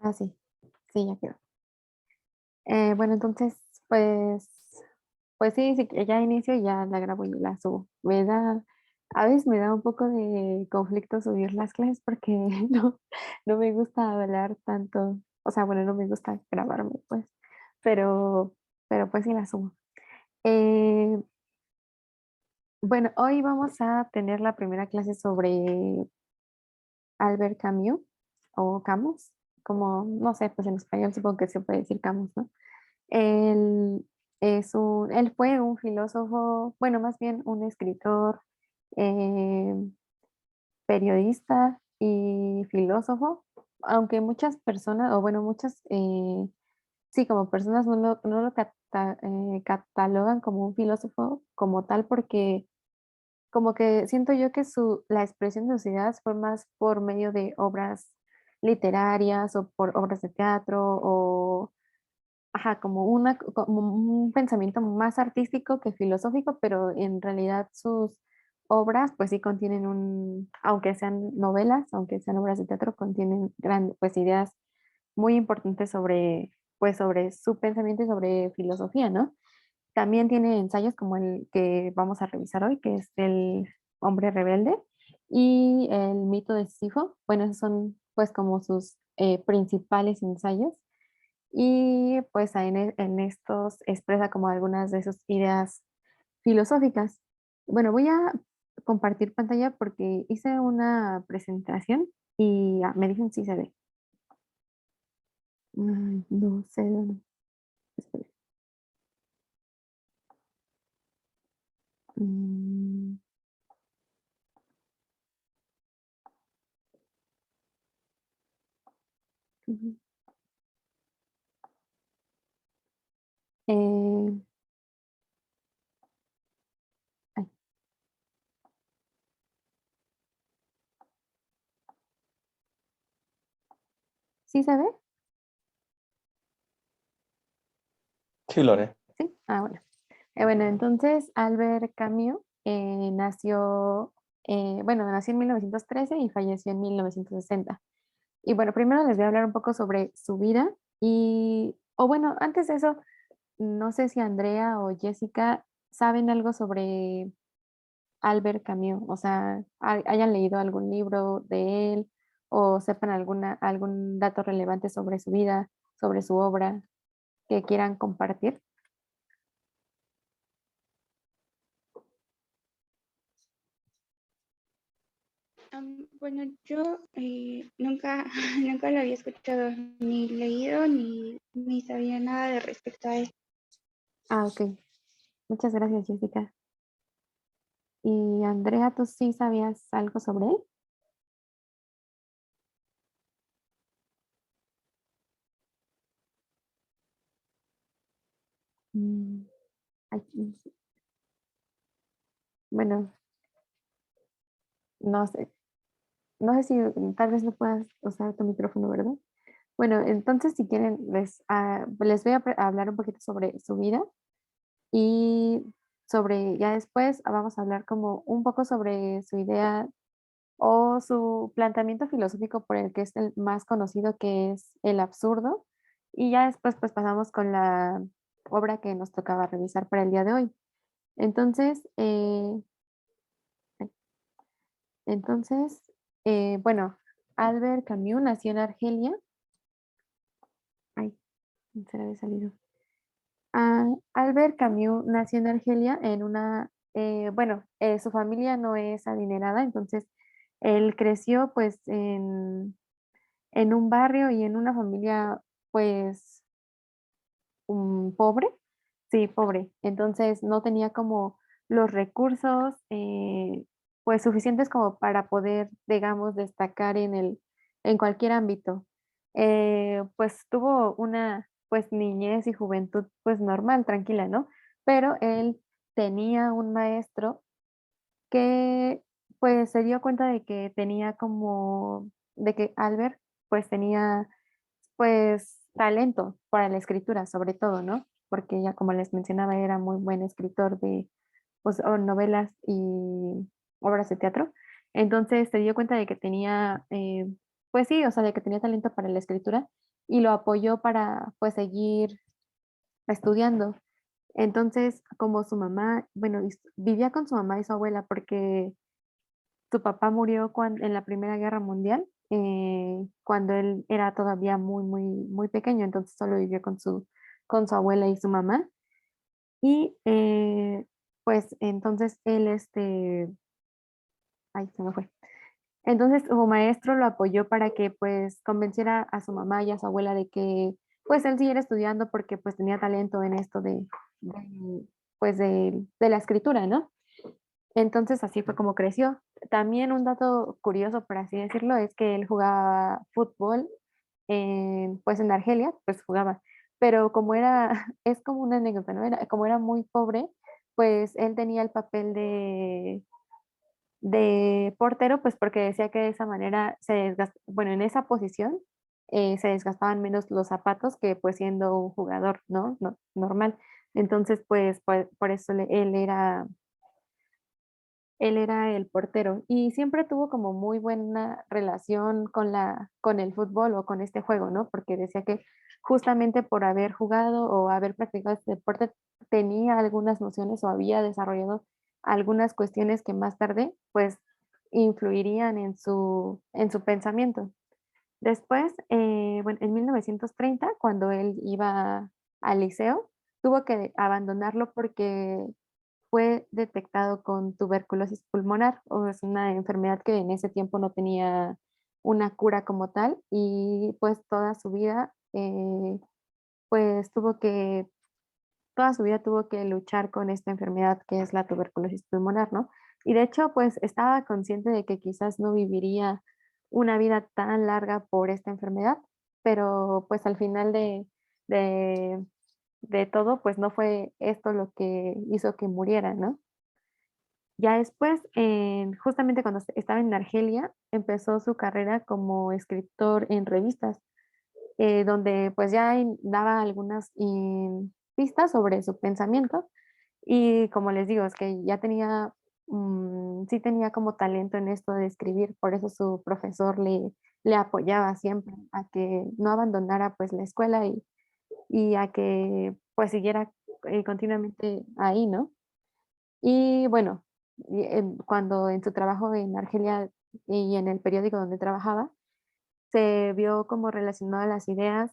Ah, sí, sí, ya quedó. Bueno, entonces, pues, pues sí, sí, que ya inicio y ya la grabo y la subo. A veces me da un poco de conflicto subir las clases porque no me gusta hablar tanto. O sea, bueno, no me gusta grabarme, pues, pero, pero pues sí la subo. Eh, bueno, hoy vamos a tener la primera clase sobre Albert Camus o Camus, como, no sé, pues en español supongo que se puede decir Camus, ¿no? Él él fue un filósofo, bueno, más bien un escritor, eh, periodista y filósofo, aunque muchas personas, o bueno, muchas, sí, como personas no lo catalogan como un filósofo como tal, porque como que siento yo que la expresión de sus ideas fue más por medio de obras literarias o por obras de teatro o, ajá, como un pensamiento más artístico que filosófico, pero en realidad sus obras pues sí contienen aunque sean novelas, aunque sean obras de teatro, contienen pues ideas muy importantes pues sobre su pensamiento y sobre filosofía, ¿no? También tiene ensayos como el que vamos a revisar hoy, que es El hombre rebelde y El mito de Sísifo. Bueno, esos son pues como sus principales ensayos y pues en estos expresa como algunas de sus ideas filosóficas. Bueno, voy a compartir pantalla porque hice una presentación y me dicen si se ve. Ay, no sé dónde. Espera. Mm, ujú. Eh, ay, ¿Sí se ve? Sí, Lore. Sí. Ah, bueno. Bueno, entonces Albert Camus nació en 1913 y falleció en 1960. Y bueno, primero les voy a hablar un poco sobre su vida o bueno, antes de eso, no sé si Andrea o Jessica saben algo sobre Albert Camus, o sea, hayan leído algún libro de él o sepan algún dato relevante sobre su vida, sobre su obra que quieran compartir. Bueno, yo nunca, nunca lo había escuchado, ni leído, ni sabía nada de respecto a él. Ah, ok. Muchas gracias, Jessica. Y Andrea, ¿tú sí sabías algo sobre él? Mm, ay, bueno, no sé. No sé si tal vez no puedas usar tu micrófono, ¿verdad? Bueno, entonces si quieren, les voy a hablar un poquito sobre su vida y ya después vamos a hablar como un poco sobre su idea o su planteamiento filosófico por el que es el más conocido, que es el absurdo. Y ya después pues pasamos con la obra que nos tocaba revisar para el día de hoy. Entonces, bueno, Albert Camus nació en Argelia. Ay, se le había salido. Albert Camus nació en Argelia su familia no es adinerada, entonces él creció pues en un barrio y en una familia pues pobre, sí, pobre. Entonces no tenía como los recursos pues suficientes como para poder, digamos, destacar en cualquier ámbito. Pues tuvo una pues niñez y juventud pues normal, tranquila, ¿no? Pero él tenía un maestro que pues se dio cuenta de que Albert pues tenía pues talento para la escritura, sobre todo, ¿no? Porque ya como les mencionaba, era muy buen escritor de pues, novelas y obras de teatro. Entonces se dio cuenta de que tenía pues sí, o sea, de que tenía talento para la escritura y lo apoyó para pues seguir estudiando. Entonces, como su mamá, bueno, vivía con su mamá y su abuela porque su papá murió en la Primera Guerra Mundial, cuando él era todavía muy pequeño, entonces solo vivió con su abuela y su mamá. Y pues entonces él, ay, se me fue. Entonces su maestro lo apoyó para que pues convenciera a su mamá y a su abuela de que pues él siguiera estudiando porque pues tenía talento en esto pues de la escritura, ¿no? Entonces así fue como creció. También un dato curioso, por así decirlo, es que él jugaba fútbol pues en Argelia, pues jugaba, pero como era, es como una anécdota, ¿no? Como era muy pobre, pues él tenía el papel de portero, pues porque decía que de esa manera bueno, en esa posición se desgastaban menos los zapatos que pues siendo un jugador, ¿no? Normal. Entonces, pues por eso él era el portero y siempre tuvo como muy buena relación con el fútbol o con este juego, ¿no? Porque decía que justamente por haber jugado o haber practicado este deporte tenía algunas nociones o había desarrollado algunas cuestiones que más tarde pues influirían en su pensamiento. Después, bueno, en 1930, cuando él iba al liceo, tuvo que abandonarlo porque fue detectado con tuberculosis pulmonar, o es una enfermedad que en ese tiempo no tenía una cura como tal y pues pues toda su vida tuvo que luchar con esta enfermedad que es la tuberculosis pulmonar, ¿no? Y de hecho, pues estaba consciente de que quizás no viviría una vida tan larga por esta enfermedad, pero pues al final de, de todo, pues no fue esto lo que hizo que muriera, ¿no? Ya después, justamente cuando estaba en Argelia, empezó su carrera como escritor en revistas, donde pues ya daba algunas pistas sobre su pensamiento y como les digo, es que ya tenía, sí tenía como talento en esto de escribir, por eso su profesor le apoyaba siempre a que no abandonara pues la escuela y a que pues siguiera continuamente ahí, ¿no? Y bueno, cuando en su trabajo en Argelia y en el periódico donde trabajaba, se vio como relacionado a las ideas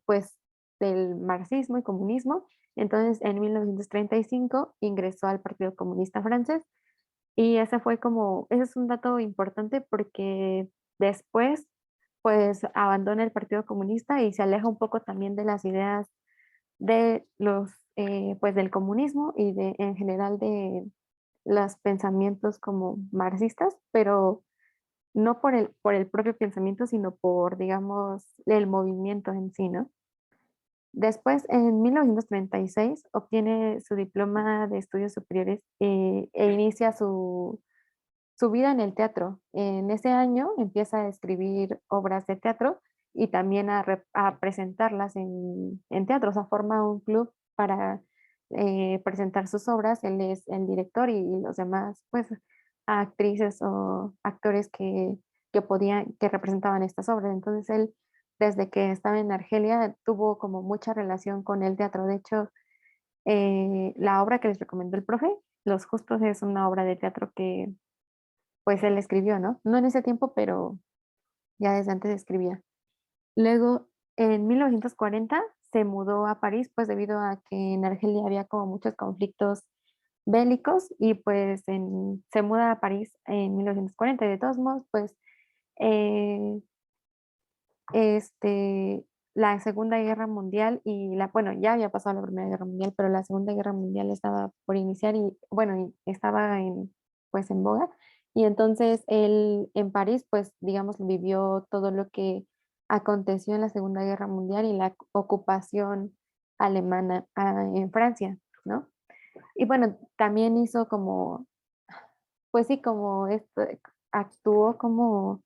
pues del marxismo y comunismo. Entonces en 1935 ingresó al Partido Comunista Francés y ese es un dato importante porque después pues abandona el Partido Comunista y se aleja un poco también de las ideas de pues del comunismo y en general de los pensamientos como marxistas, pero no por el propio pensamiento, sino por, digamos, el movimiento en sí, ¿no? Después, en 1936, obtiene su diploma de estudios superiores e inicia su vida en el teatro. En ese año empieza a escribir obras de teatro y también a presentarlas en teatro. O sea, forma un club para presentar sus obras. Él es el director y los demás, pues, actrices o actores que representaban estas obras. Entonces, él, desde que estaba en Argelia, tuvo como mucha relación con el teatro. De hecho, la obra que les recomendó el profe, Los Justos, es una obra de teatro que pues él escribió, ¿no? No en ese tiempo, pero ya desde antes escribía. Luego, en 1940 se mudó a París, pues debido a que en Argelia había como muchos conflictos bélicos y pues se muda a París en 1940. Y de todos modos, pues eh, este, la Segunda Guerra Mundial bueno, ya había pasado la Primera Guerra Mundial, pero la Segunda Guerra Mundial estaba por iniciar y, bueno, y estaba pues en boga. Y entonces él en París, pues, digamos, vivió todo lo que aconteció en la Segunda Guerra Mundial y la ocupación alemana en Francia, ¿no? Y bueno, también hizo como, pues sí, como esto, actuó como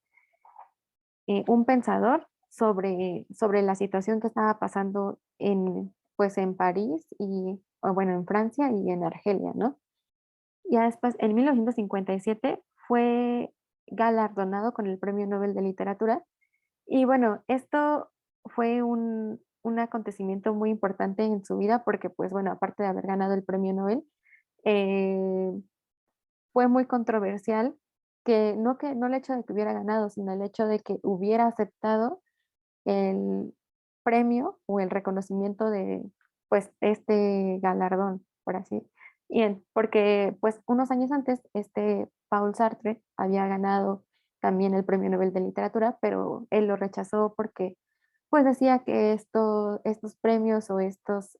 un pensador sobre la situación que estaba pasando pues en París o bueno, en Francia y en Argelia, ¿no? Ya después, en 1957, fue galardonado con el Premio Nobel de Literatura. Y bueno, esto fue un acontecimiento muy importante en su vida porque, pues bueno, aparte de haber ganado el Premio Nobel, eh, fue muy controversial que no el hecho de que hubiera ganado, sino el hecho de que hubiera aceptado el premio o el reconocimiento de, pues, este galardón, por así. Porque, pues, unos años antes, Paul Sartre había ganado también el Premio Nobel de Literatura, pero él lo rechazó porque, pues, decía que estos premios o estos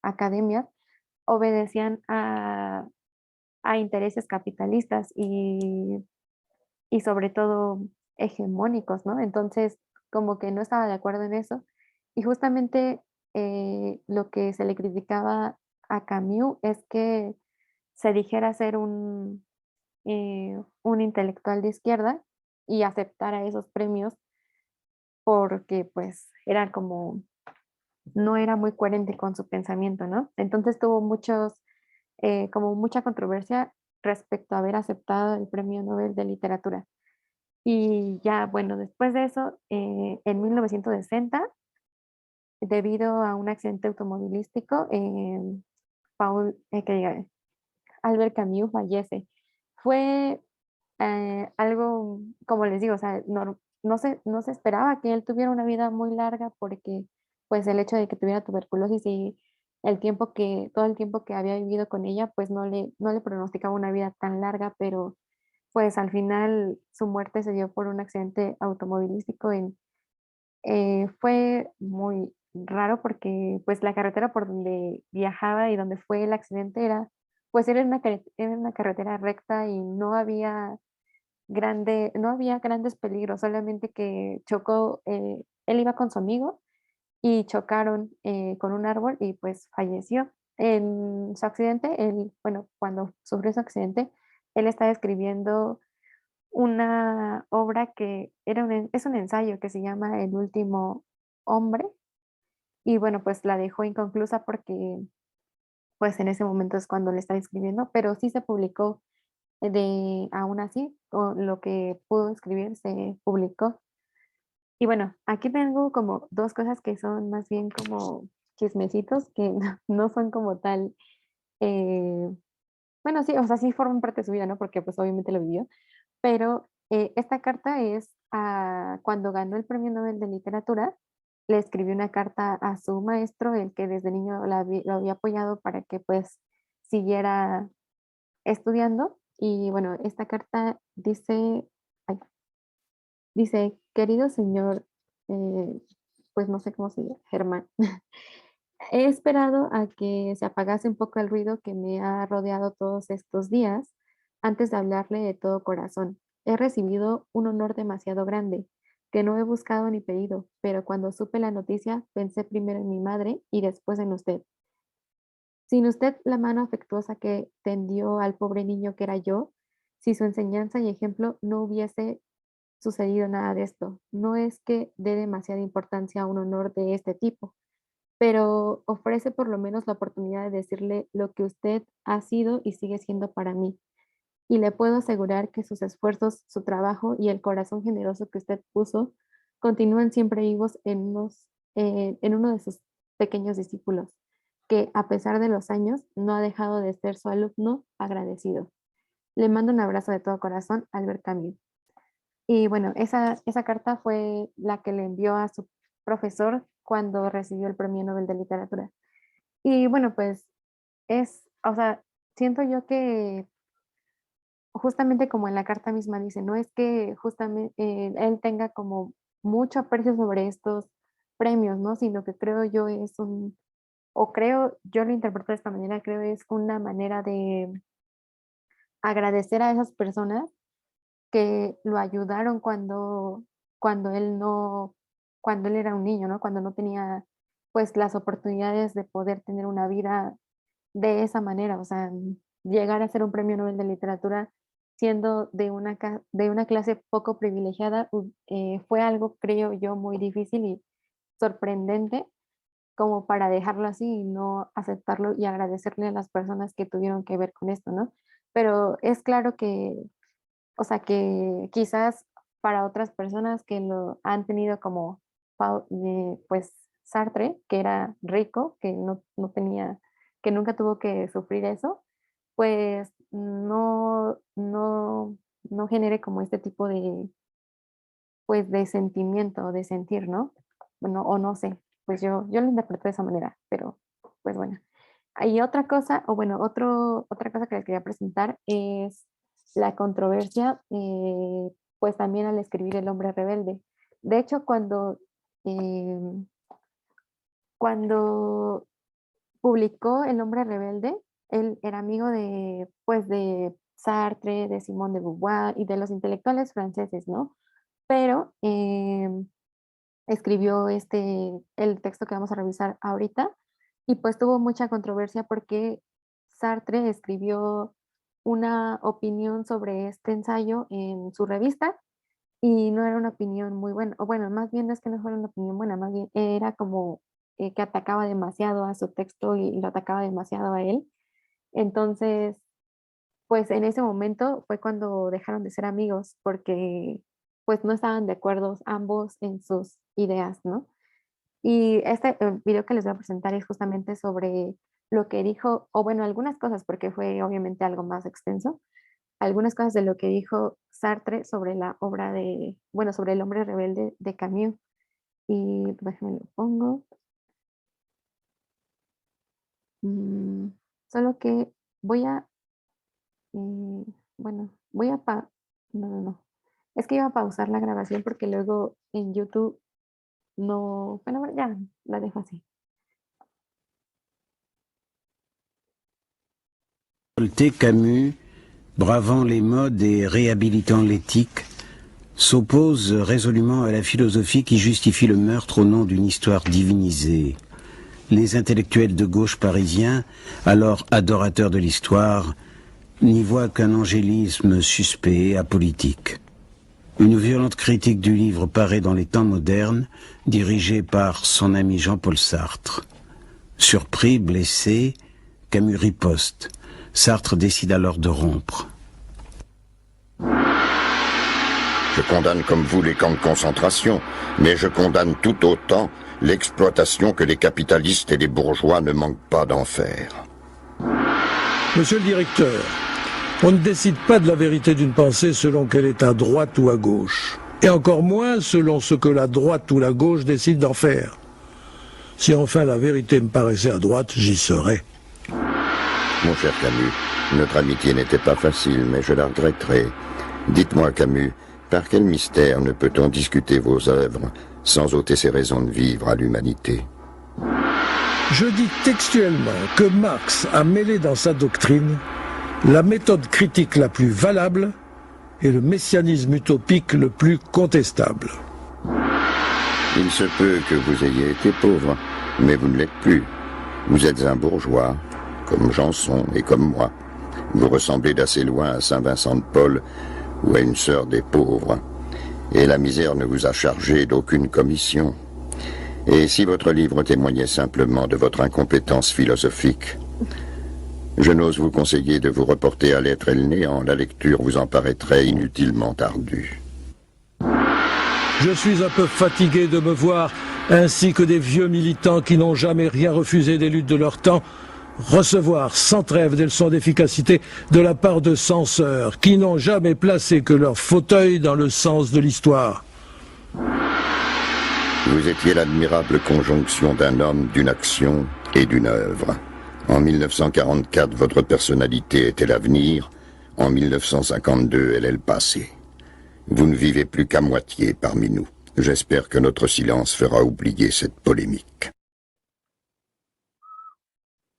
academias obedecían a intereses capitalistas y sobre todo hegemónicos, ¿no? Entonces, como que no estaba de acuerdo en eso. Y justamente lo que se le criticaba a Camus es que se dijera ser un intelectual de izquierda y aceptara esos premios porque pues era como, no era muy coherente con su pensamiento, ¿no? Entonces tuvo como mucha controversia respecto a haber aceptado el Premio Nobel de Literatura. Y ya, bueno, después de eso, en 1960, debido a un accidente automovilístico, que diga, Albert Camus fallece. Fue algo, como les digo, o sea, no se esperaba que él tuviera una vida muy larga porque, pues, el hecho de que tuviera tuberculosis y todo el tiempo que había vivido con ella, pues no le pronosticaba una vida tan larga, pero pues al final su muerte se dio por un accidente automovilístico. Fue muy raro porque pues la carretera por donde viajaba y donde fue el accidente pues era una carretera recta y no había grandes peligros, solamente que chocó, él iba con su amigo y chocaron con un árbol y pues falleció. En su accidente, bueno, cuando sufrió su accidente, él estaba escribiendo una obra que es un ensayo que se llama El último hombre y bueno, pues la dejó inconclusa porque pues en ese momento es cuando le estaba escribiendo, pero sí se publicó aún así, con lo que pudo escribir se publicó. Y bueno, aquí tengo como dos cosas que son más bien como chismecitos que no son como tal, eh, bueno, sí, o sea, sí forman parte de su vida, ¿no? Porque pues obviamente lo vivió, pero esta carta es cuando ganó el Premio Nobel de Literatura, le escribió una carta a su maestro, el que desde niño lo había apoyado para que pues siguiera estudiando. Y bueno, esta carta ay, dice, querido señor, eh, pues no sé cómo se llama, Germán, he esperado a que se apagase un poco el ruido que me ha rodeado todos estos días antes de hablarle de todo corazón. He recibido un honor demasiado grande, que no he buscado ni pedido, pero cuando supe la noticia pensé primero en mi madre y después en usted. Sin usted, la mano afectuosa que tendió al pobre niño que era yo, si su enseñanza y ejemplo no hubiese sucedido nada de esto. No es que dé demasiada importancia a un honor de este tipo, pero ofrece por lo menos la oportunidad de decirle lo que usted ha sido y sigue siendo para mí. Y le puedo asegurar que sus esfuerzos, su trabajo y el corazón generoso que usted puso continúan siempre vivos en uno de sus pequeños discípulos, que a pesar de los años no ha dejado de ser su alumno agradecido. Le mando un abrazo de todo corazón, Albert Camus. Y bueno, esa carta fue la que le envió a su profesor cuando recibió el Premio Nobel de Literatura. Y bueno, pues o sea, siento yo que justamente como en la carta misma dice, no es que justamente él tenga como mucho aprecio sobre estos premios, ¿no? Sino que creo yo yo lo interpreto de esta manera, creo es una manera de agradecer a esas personas que lo ayudaron cuando él no, cuando él era un niño, ¿no? Cuando no tenía pues las oportunidades de poder tener una vida de esa manera, o sea, llegar a ser un premio Nobel de literatura siendo de una clase poco privilegiada, fue algo, creo yo, muy difícil y sorprendente como para dejarlo así y no aceptarlo y agradecerle a las personas que tuvieron que ver con esto, ¿no? Pero es claro que o sea, que quizás para otras personas que lo han tenido como, pues, Sartre, que era rico, que no tenía, que nunca tuvo que sufrir eso, pues no genere como este tipo de, pues, de sentimiento, de sentir, ¿no? Bueno, o no sé, pues yo lo interpreto de esa manera, pero pues bueno. Hay otra cosa, o bueno, otra cosa que les quería presentar es la controversia, pues también al escribir El hombre rebelde. De hecho, cuando publicó El hombre rebelde, él era amigo de, pues, de Sartre, de Simone de Beauvoir y de los intelectuales franceses, ¿no? Pero escribió el texto que vamos a revisar ahorita y pues tuvo mucha controversia porque Sartre escribió una opinión sobre este ensayo en su revista y no era una opinión muy buena, o bueno, más bien no es que no fuera una opinión buena, más bien era como que atacaba demasiado a su texto y lo atacaba demasiado a él. Entonces, pues en ese momento fue cuando dejaron de ser amigos porque pues no estaban de acuerdo ambos en sus ideas, ¿no? Y este video que les voy a presentar es justamente sobre lo que dijo, o bueno, algunas cosas, porque fue obviamente algo más extenso, algunas cosas de lo que dijo Sartre sobre la obra de, bueno, sobre El hombre rebelde de Camus. Y déjenme lo pongo. Mm, Solo que voy a, bueno, no. Es que iba a pausar la grabación porque luego en YouTube no, bueno, ya la dejo así. Camus, bravant les modes et réhabilitant l'éthique, s'oppose résolument à la philosophie qui justifie le meurtre au nom d'une histoire divinisée. Les intellectuels de gauche parisiens, alors adorateurs de l'histoire, n'y voient qu'un angélisme suspect et apolitique. Une violente critique du livre paraît dans les temps modernes, dirigée par son ami Jean-Paul Sartre. Surpris, blessé, Camus riposte. Sartre décide alors de rompre. Je condamne comme vous les camps de concentration, mais je condamne tout autant l'exploitation que les capitalistes et les bourgeois ne manquent pas d'en faire. Monsieur le directeur, on ne décide pas de la vérité d'une pensée selon qu'elle est à droite ou à gauche, et encore moins selon ce que la droite ou la gauche décide d'en faire. Si enfin la vérité me paraissait à droite, j'y serais. Mon cher Camus, notre amitié n'était pas facile, mais je la regretterai. Dites-moi, Camus, par quel mystère ne peut-on discuter vos œuvres sans ôter ses raisons de vivre à l'humanité? Je dis textuellement que Marx a mêlé dans sa doctrine la méthode critique la plus valable et le messianisme utopique le plus contestable. Il se peut que vous ayez été pauvre, mais vous ne l'êtes plus. Vous êtes un bourgeois, comme Janson et comme moi. Vous ressemblez d'assez loin à Saint-Vincent de Paul ou à une sœur des pauvres. Et la misère ne vous a chargé d'aucune commission. Et si votre livre témoignait simplement de votre incompétence philosophique, je n'ose vous conseiller de vous reporter à l'être et le néant. La lecture vous en paraîtrait inutilement ardue. Je suis un peu fatigué de me voir, ainsi que des vieux militants qui n'ont jamais rien refusé des luttes de leur temps, recevoir sans trêve des leçons d'efficacité de la part de censeurs qui n'ont jamais placé que leur fauteuil dans le sens de l'histoire. Vous étiez l'admirable conjonction d'un homme, d'une action et d'une œuvre. En 1944, votre personnalité était l'avenir. En 1952, elle est le passé. Vous ne vivez plus qu'à moitié parmi nous. J'espère que notre silence fera oublier cette polémique.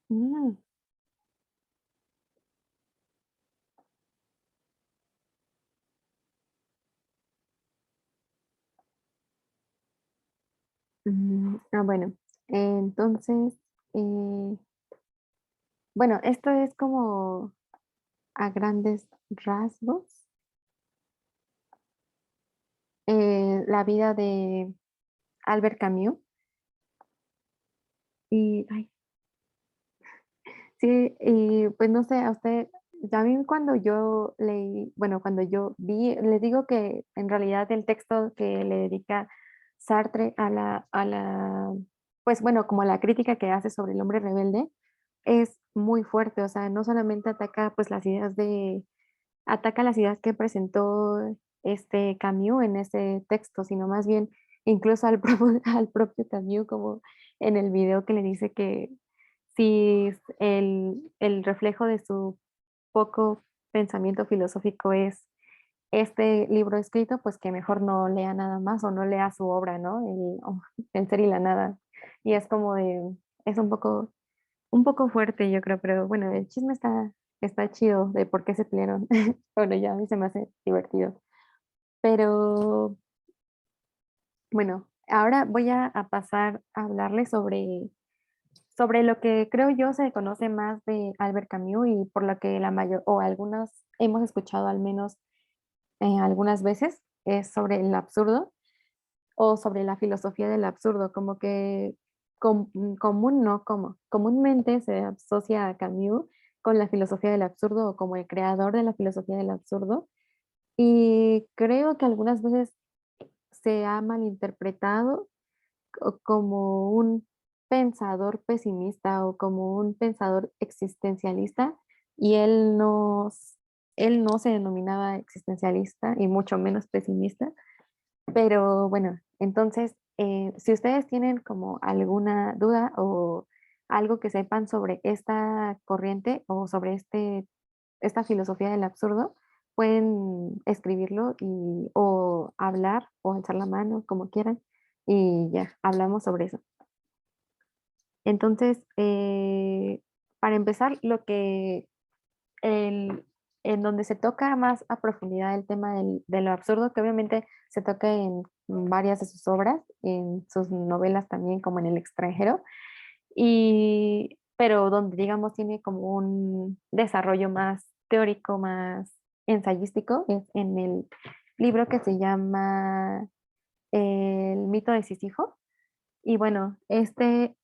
Mm. Bueno, entonces, bueno, esto es como a grandes rasgos la vida de Albert Camus. Y, ay, sí, y pues no sé, a usted, también cuando yo leí, bueno, cuando yo vi, les digo que en realidad el texto que le dedica Sartre pues bueno, como a la crítica que hace sobre el hombre rebelde, es muy fuerte, o sea, no solamente ataca pues ataca las ideas que presentó este Camus en ese texto, sino más bien incluso al propio Camus, como en el video que le dice que si el reflejo de su poco pensamiento filosófico es este libro escrito, pues que mejor no lea nada más o no lea su obra, ¿no? El ser y la nada. Y es como es un poco fuerte, yo creo, pero bueno, el chisme está chido de por qué se pelearon. Bueno, ya a mí se me hace divertido. Pero bueno, ahora voy a pasar a hablarles sobre lo que creo yo se conoce más de Albert Camus y por lo que la mayor, o algunos hemos escuchado al menos algunas veces, es sobre el absurdo o sobre la filosofía del absurdo, como que común, no como, comúnmente se asocia a Camus con la filosofía del absurdo o como el creador de la filosofía del absurdo. Y creo que algunas veces se ha malinterpretado como un pensador pesimista o como un pensador existencialista y él no se denominaba existencialista y mucho menos pesimista, pero bueno, entonces, si ustedes tienen como alguna duda o algo que sepan sobre esta corriente o sobre esta filosofía del absurdo, pueden escribirlo o hablar o alzar la mano, como quieran, y ya, hablamos sobre eso. Entonces, para empezar, el- en donde se toca más a profundidad el tema de lo absurdo, que obviamente se toca en varias de sus obras, en sus novelas también, como en El extranjero, pero donde digamos tiene como un desarrollo más teórico, más ensayístico, es en el libro que se llama El mito de Sísifo. Y bueno, este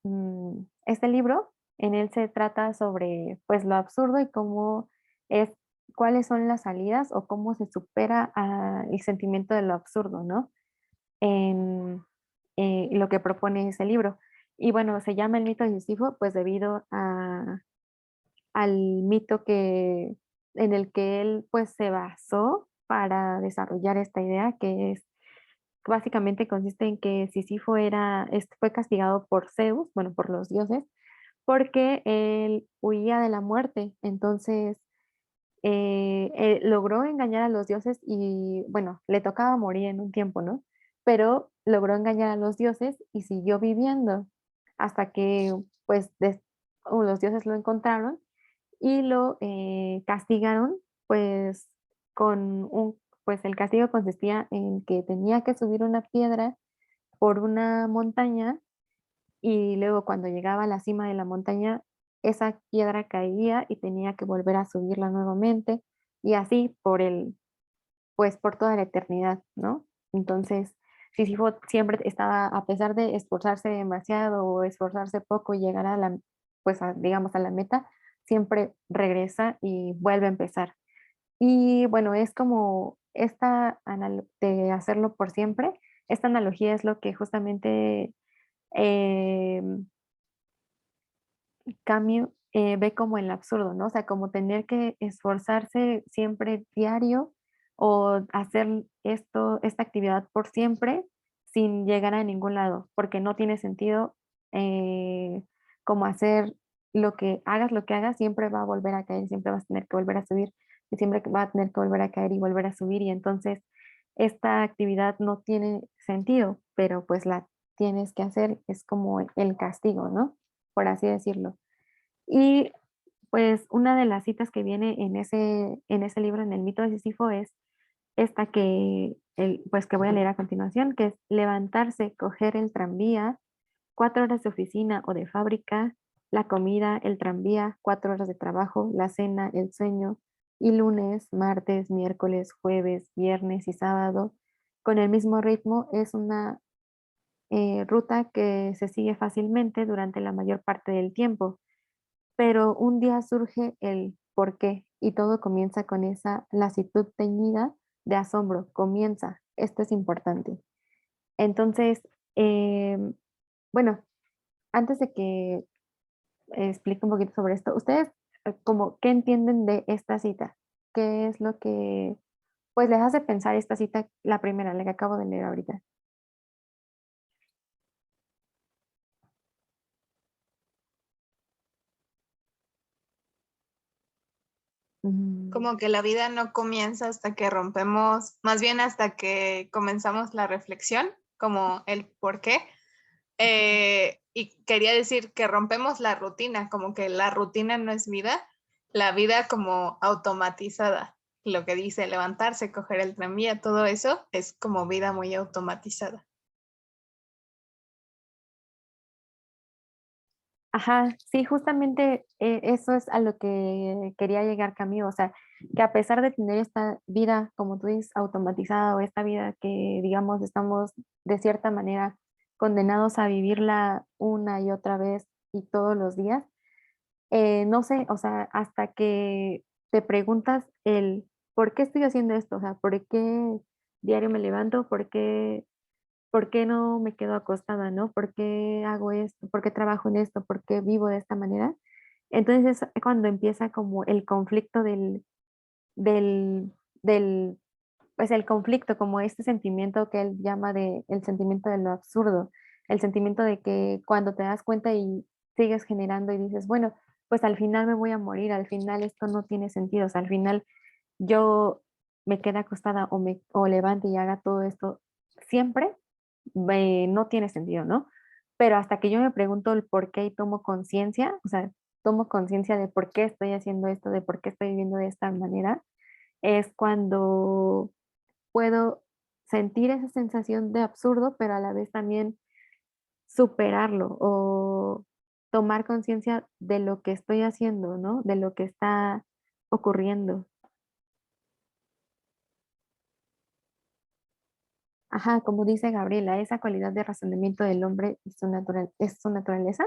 libro, en él se trata sobre pues lo absurdo y cómo es, cuáles son las salidas o cómo se supera el sentimiento de lo absurdo, ¿no? En lo que propone ese libro. Y bueno, se llama el mito de Sísifo pues debido al mito en el que él pues se basó para desarrollar esta idea que es básicamente consiste en que Sísifo fue castigado por Zeus, bueno, por los dioses, porque él huía de la muerte. Entonces, él logró engañar a los dioses y, bueno, le tocaba morir en un tiempo, ¿no? Pero logró engañar a los dioses y siguió viviendo hasta que, pues, los dioses lo encontraron y lo castigaron, pues, pues el castigo consistía en que tenía que subir una piedra por una montaña y luego cuando llegaba a la cima de la montaña, esa piedra caía y tenía que volver a subirla nuevamente y así pues por toda la eternidad, ¿no? Entonces, Sísifo siempre estaba, a pesar de esforzarse demasiado o esforzarse poco y llegar pues digamos a la meta, siempre regresa y vuelve a empezar. Y bueno, es como de hacerlo por siempre, esta analogía es lo que justamente eh, Camus ve como el absurdo, ¿no? O sea, como tener que esforzarse siempre diario o hacer esta actividad por siempre sin llegar a ningún lado, porque no tiene sentido como hacer lo que hagas, siempre va a volver a caer, siempre vas a tener que volver a subir y siempre va a tener que volver a caer y volver a subir y entonces esta actividad no tiene sentido, pero pues la tienes que hacer, es como el castigo, ¿no? Por así decirlo. Y pues una de las citas que viene en ese libro, en el mito de Sísifo, es esta pues que voy a leer a continuación, que es levantarse, coger el tranvía, 4 horas de oficina o de fábrica, la comida, el tranvía, 4 horas de trabajo, la cena, el sueño, y lunes, martes, miércoles, jueves, viernes y sábado, con el mismo ritmo, es una ruta que se sigue fácilmente durante la mayor parte del tiempo, pero un día surge el por qué y todo comienza con esa lasitud teñida de asombro, comienza, esto es importante. Entonces, bueno, antes de que explique un poquito sobre esto, ustedes como, ¿qué entienden de esta cita? ¿Qué es lo que pues les hace pensar esta cita, la primera, la que acabo de leer ahorita? Mm, Como que la vida no comienza hasta que rompemos, más bien hasta que comenzamos la reflexión, como el por qué. Y quería decir que rompemos la rutina, como que la rutina no es vida, la vida como automatizada. Lo que dice levantarse, coger el tranvía, todo eso es como vida muy automatizada. Ajá, sí, justamente eso es a lo que quería llegar Camilo, o sea, que a pesar de tener esta vida, como tú dices, automatizada o esta vida que, digamos, estamos de cierta manera condenados a vivirla una y otra vez y todos los días, no sé, o sea, hasta que te preguntas el por qué estoy haciendo esto, o sea, por qué diario me levanto, por qué no me quedo acostada, ¿no? ¿Por qué hago esto? ¿Por qué trabajo en esto? ¿Por qué vivo de esta manera? Entonces es cuando empieza como el conflicto del, del, pues el conflicto, como este sentimiento que él llama de el sentimiento de lo absurdo, el sentimiento de que cuando te das cuenta y sigues generando y dices, bueno, pues al final me voy a morir, al final esto no tiene sentido, o sea, al final yo me quede acostada o levante y haga todo esto siempre, no tiene sentido, ¿no? Pero hasta que yo me pregunto el por qué y tomo conciencia, o sea, tomo conciencia de por qué estoy haciendo esto, de por qué estoy viviendo de esta manera, es cuando puedo sentir esa sensación de absurdo, pero a la vez también superarlo o tomar conciencia de lo que estoy haciendo, ¿no? De lo que está ocurriendo. Ajá, como dice Gabriela, esa cualidad de razonamiento del hombre es su naturaleza.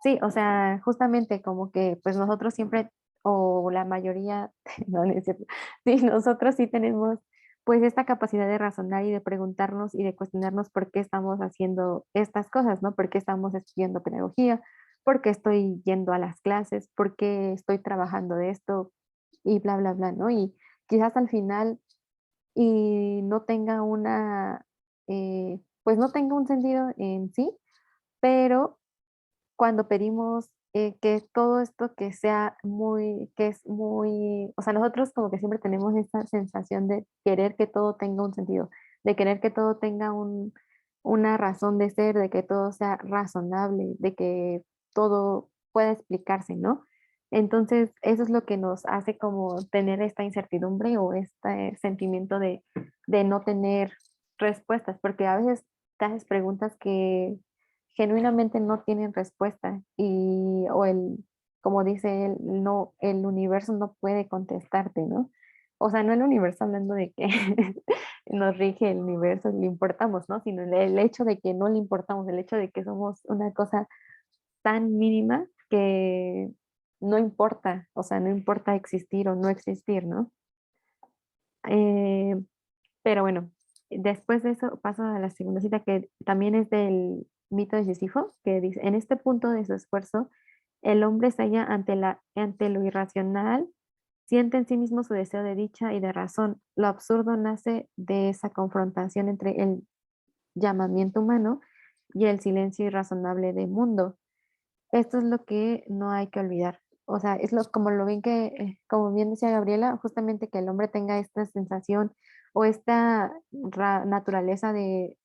Sí, o sea, justamente como que pues nosotros siempre, o la mayoría, no, no es cierto, sí, nosotros sí tenemos pues esta capacidad de razonar y de preguntarnos y de cuestionarnos por qué estamos haciendo estas cosas, ¿no? ¿Por qué estamos estudiando pedagogía? ¿Por qué estoy yendo a las clases? ¿Por qué estoy trabajando de esto? Y bla, bla, bla, ¿no? Y quizás al final y no tenga pues no tenga un sentido en sí, pero cuando pedimos que todo esto que sea que es muy, o sea, nosotros como que siempre tenemos esta sensación de querer que todo tenga un sentido, de querer que todo tenga una razón de ser, de que todo sea razonable, de que todo pueda explicarse, ¿no? Entonces, eso es lo que nos hace como tener esta incertidumbre o este sentimiento de no tener respuestas, porque a veces te haces preguntas que genuinamente no tienen respuesta y o como dice él, no, el universo no puede contestarte, ¿no? O sea, no el universo hablando de que nos rige el universo, le importamos, ¿no? Sino el hecho de que no le importamos, el hecho de que somos una cosa tan mínima que no importa, o sea, no importa existir o no existir, ¿no? Eh, pero bueno, después de eso paso a la segunda cita que también es del mito de Sísifo, que dice, en este punto de su esfuerzo, el hombre se halla ante lo irracional, siente en sí mismo su deseo de dicha y de razón. Lo absurdo nace de esa confrontación entre el llamamiento humano y el silencio irrazonable del mundo. Esto es lo que no hay que olvidar. O sea, es como lo bien como bien decía Gabriela, justamente que el hombre tenga esta sensación o esta naturaleza de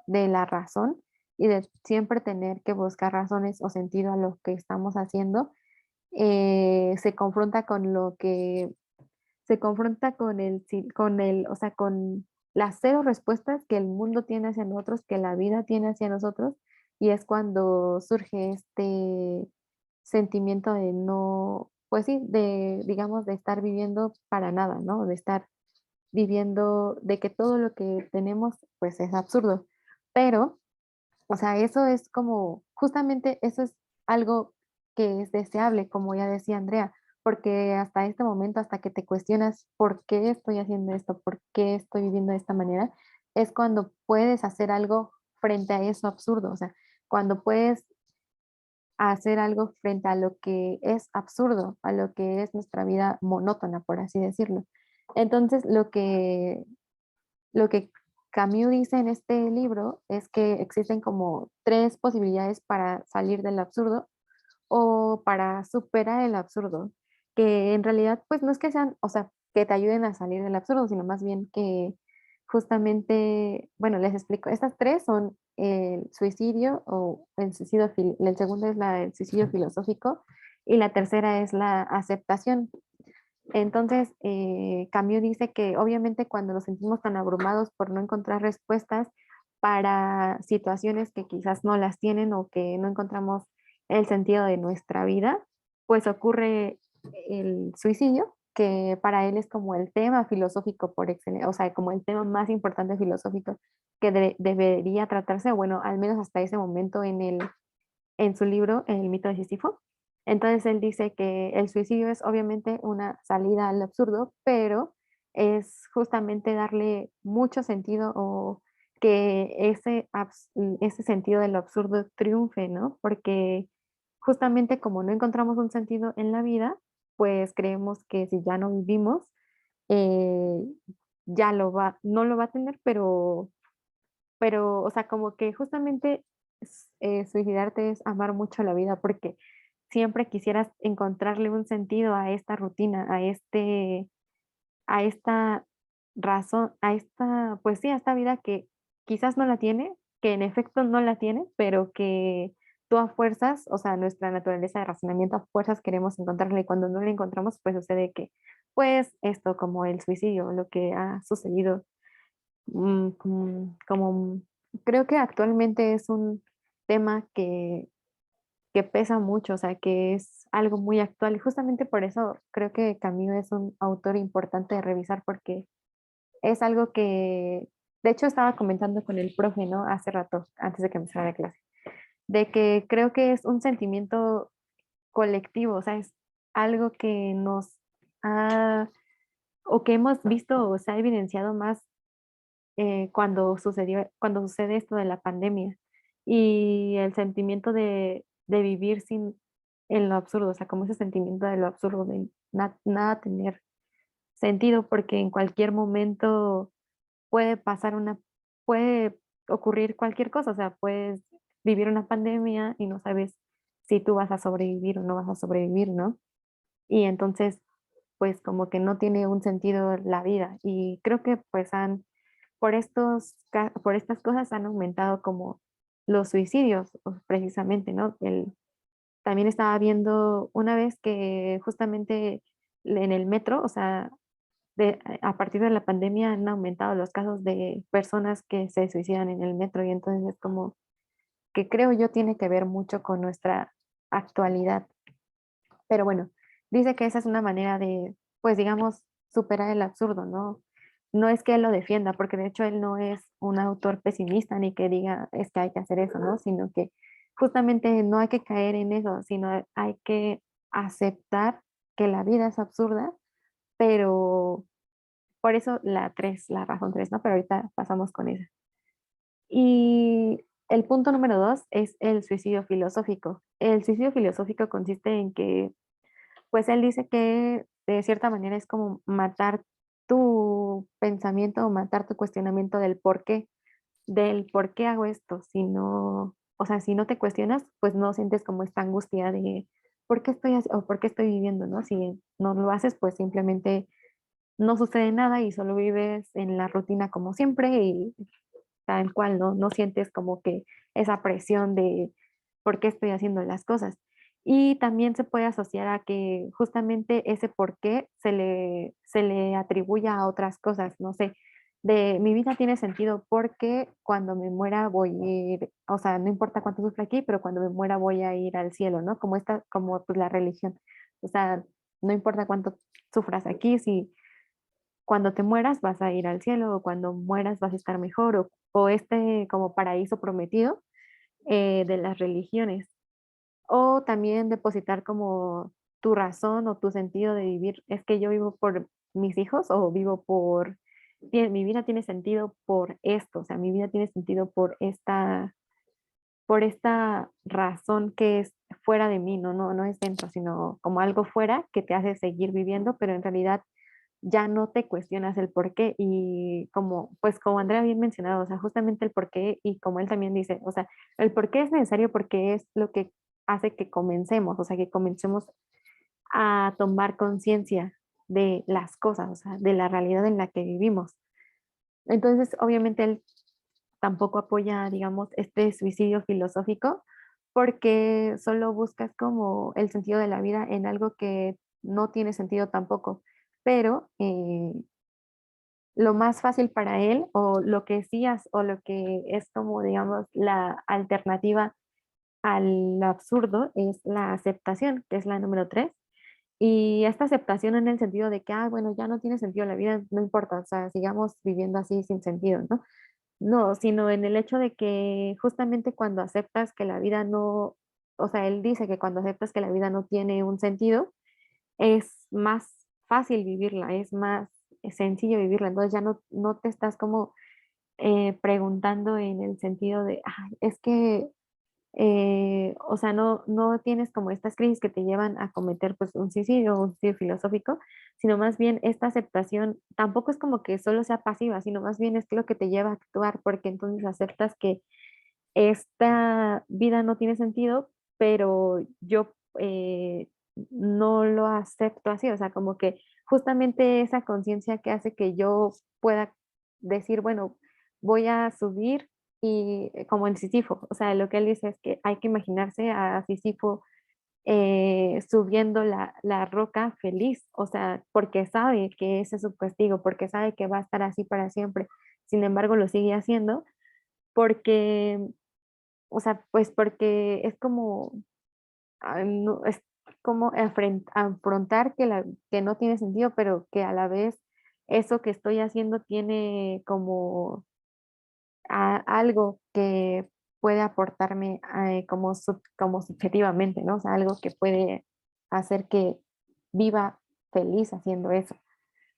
la razón y de siempre tener que buscar razones o sentido a lo que estamos haciendo, se confronta con lo que se confronta o sea, con las cero respuestas que el mundo tiene hacia nosotros, que la vida tiene hacia nosotros, y es cuando surge este sentimiento de no, pues sí, digamos, de estar viviendo para nada, ¿no? De estar viviendo, de que todo lo que tenemos, pues es absurdo. Pero, o sea, eso es como, justamente eso es algo que es deseable, como ya decía Andrea, porque hasta este momento, hasta que te cuestionas por qué estoy haciendo esto, por qué estoy viviendo de esta manera, es cuando puedes hacer algo frente a eso absurdo, o sea, cuando puedes hacer algo frente a lo que es absurdo, a lo que es nuestra vida monótona, por así decirlo. Entonces, lo que Camus dice en este libro es que existen como tres posibilidades para salir del absurdo o para superar el absurdo, que en realidad pues no es que sean, o sea, que te ayuden a salir del absurdo, sino más bien que justamente, bueno, les explico, estas tres son el suicidio o el suicidio, el segundo es el suicidio filosófico y la tercera es la aceptación. Entonces, Camus dice que obviamente cuando nos sentimos tan abrumados por no encontrar respuestas para situaciones que quizás no las tienen o que no encontramos el sentido de nuestra vida, pues ocurre el suicidio, que para él es como el tema filosófico por excelencia, o sea, como el tema más importante filosófico que debería tratarse, bueno, al menos hasta ese momento en su libro El mito de Sísifo. Entonces él dice que el suicidio es obviamente una salida al absurdo, pero es justamente darle mucho sentido o que ese sentido de lo absurdo triunfe, ¿no? Porque justamente como no encontramos un sentido en la vida, pues creemos que si ya no vivimos, eh, ya no lo va a tener, pero, o sea, como que justamente suicidarte es amar mucho la vida porque siempre quisieras encontrarle un sentido a esta rutina, a esta razón, a esta, pues sí, a esta vida que quizás no la tiene, que en efecto no la tiene, pero que tú a fuerzas, o sea, nuestra naturaleza de razonamiento a fuerzas queremos encontrarla y cuando no la encontramos, pues sucede que, pues esto como el suicidio, lo que ha sucedido como creo que actualmente es un tema que pesa mucho, o sea, que es algo muy actual y justamente por eso creo que Camus es un autor importante de revisar porque es algo que, de hecho estaba comentando con el profe, ¿no? Hace rato, antes de que empezara la clase, de que creo que es un sentimiento colectivo, o sea, es algo que nos ha, o que hemos visto o se ha evidenciado más cuando sucede esto de la pandemia y el sentimiento de vivir sin en lo absurdo, o sea, como ese sentimiento de lo absurdo, de nada tener sentido, porque en cualquier momento puede pasar puede ocurrir cualquier cosa, o sea, puedes vivir una pandemia y no sabes si tú vas a sobrevivir o no vas a sobrevivir, ¿no? Y entonces, pues como que no tiene un sentido la vida y creo que pues por estas cosas han aumentado como los suicidios, precisamente, ¿no? También estaba viendo una vez que justamente en el metro, o sea, a partir de la pandemia han aumentado los casos de personas que se suicidan en el metro y entonces es como que creo yo tiene que ver mucho con nuestra actualidad. Pero bueno, dice que esa es una manera de, pues digamos, superar el absurdo, ¿no? No es que él lo defienda, porque de hecho él no es un autor pesimista ni que diga es que hay que hacer eso, ¿no? Sino que justamente no hay que caer en eso, sino hay que aceptar que la vida es absurda, pero por eso la razón tres, ¿no? Pero ahorita pasamos con esa. Y el punto número dos es el suicidio filosófico. El suicidio filosófico consiste en que pues él dice que de cierta manera es como matar tu pensamiento o matar tu cuestionamiento del por qué hago esto. Si no, o sea, si no te cuestionas, pues no sientes como esta angustia de por qué o por qué estoy viviendo, ¿no? Si no lo haces, pues simplemente no sucede nada y solo vives en la rutina como siempre y tal cual, ¿no? No sientes como que esa presión de por qué estoy haciendo las cosas. Y también se puede asociar a que justamente ese por qué se le atribuya a otras cosas, no sé, de mi vida tiene sentido porque cuando me muera voy a ir, o sea, no importa cuánto sufra aquí, pero cuando me muera voy a ir al cielo, ¿no? Como pues la religión. O sea, no importa cuánto sufras aquí, si cuando te mueras vas a ir al cielo o cuando mueras vas a estar mejor o este como paraíso prometido de las religiones. O también depositar como tu razón o tu sentido de vivir es que yo vivo por mis hijos o vivo por, mi vida tiene sentido por esto, o sea, mi vida tiene sentido por esta razón que es fuera de mí, no es dentro, sino como algo fuera que te hace seguir viviendo, pero en realidad ya no te cuestionas el por qué y como, pues como Andrea bien mencionado, o sea, justamente el por qué y como él también dice, o sea, el por qué es necesario porque es lo que hace que comencemos, o sea, que comencemos a tomar conciencia de las cosas, o sea, de la realidad en la que vivimos. Entonces, obviamente él tampoco apoya, digamos, este suicidio filosófico porque solo buscas como el sentido de la vida en algo que no tiene sentido tampoco, pero lo más fácil para él o lo que sí o lo que es como, digamos, la alternativa al absurdo es la aceptación, que es la número 3. Y esta aceptación en el sentido de que, ah, bueno, ya no tiene sentido la vida, no importa, o sea, sigamos viviendo así sin sentido, ¿no? No, sino en el hecho de que justamente cuando aceptas que la vida no, o sea, él dice que cuando aceptas que la vida no tiene un sentido, es más fácil vivirla, es más sencillo vivirla, entonces ya no te estás como preguntando en el sentido de, "Ay, es que o sea, no tienes como estas crisis que te llevan a cometer pues un suicidio filosófico, sino más bien esta aceptación tampoco es como que solo sea pasiva, sino más bien es lo que te lleva a actuar, porque entonces aceptas que esta vida no tiene sentido, pero yo no lo acepto así, o sea, como que justamente esa conciencia que hace que yo pueda decir, bueno, voy a subir y como en Sísifo, o sea, lo que él dice es que hay que imaginarse a Sísifo subiendo la roca feliz, o sea, porque sabe que ese es su castigo, porque sabe que va a estar así para siempre, sin embargo lo sigue haciendo porque o sea, pues porque es como, es como afrontar que no tiene sentido, pero que a la vez eso que estoy haciendo tiene como algo que puede aportarme como, como subjetivamente, ¿no? O sea, algo que puede hacer que viva feliz haciendo eso,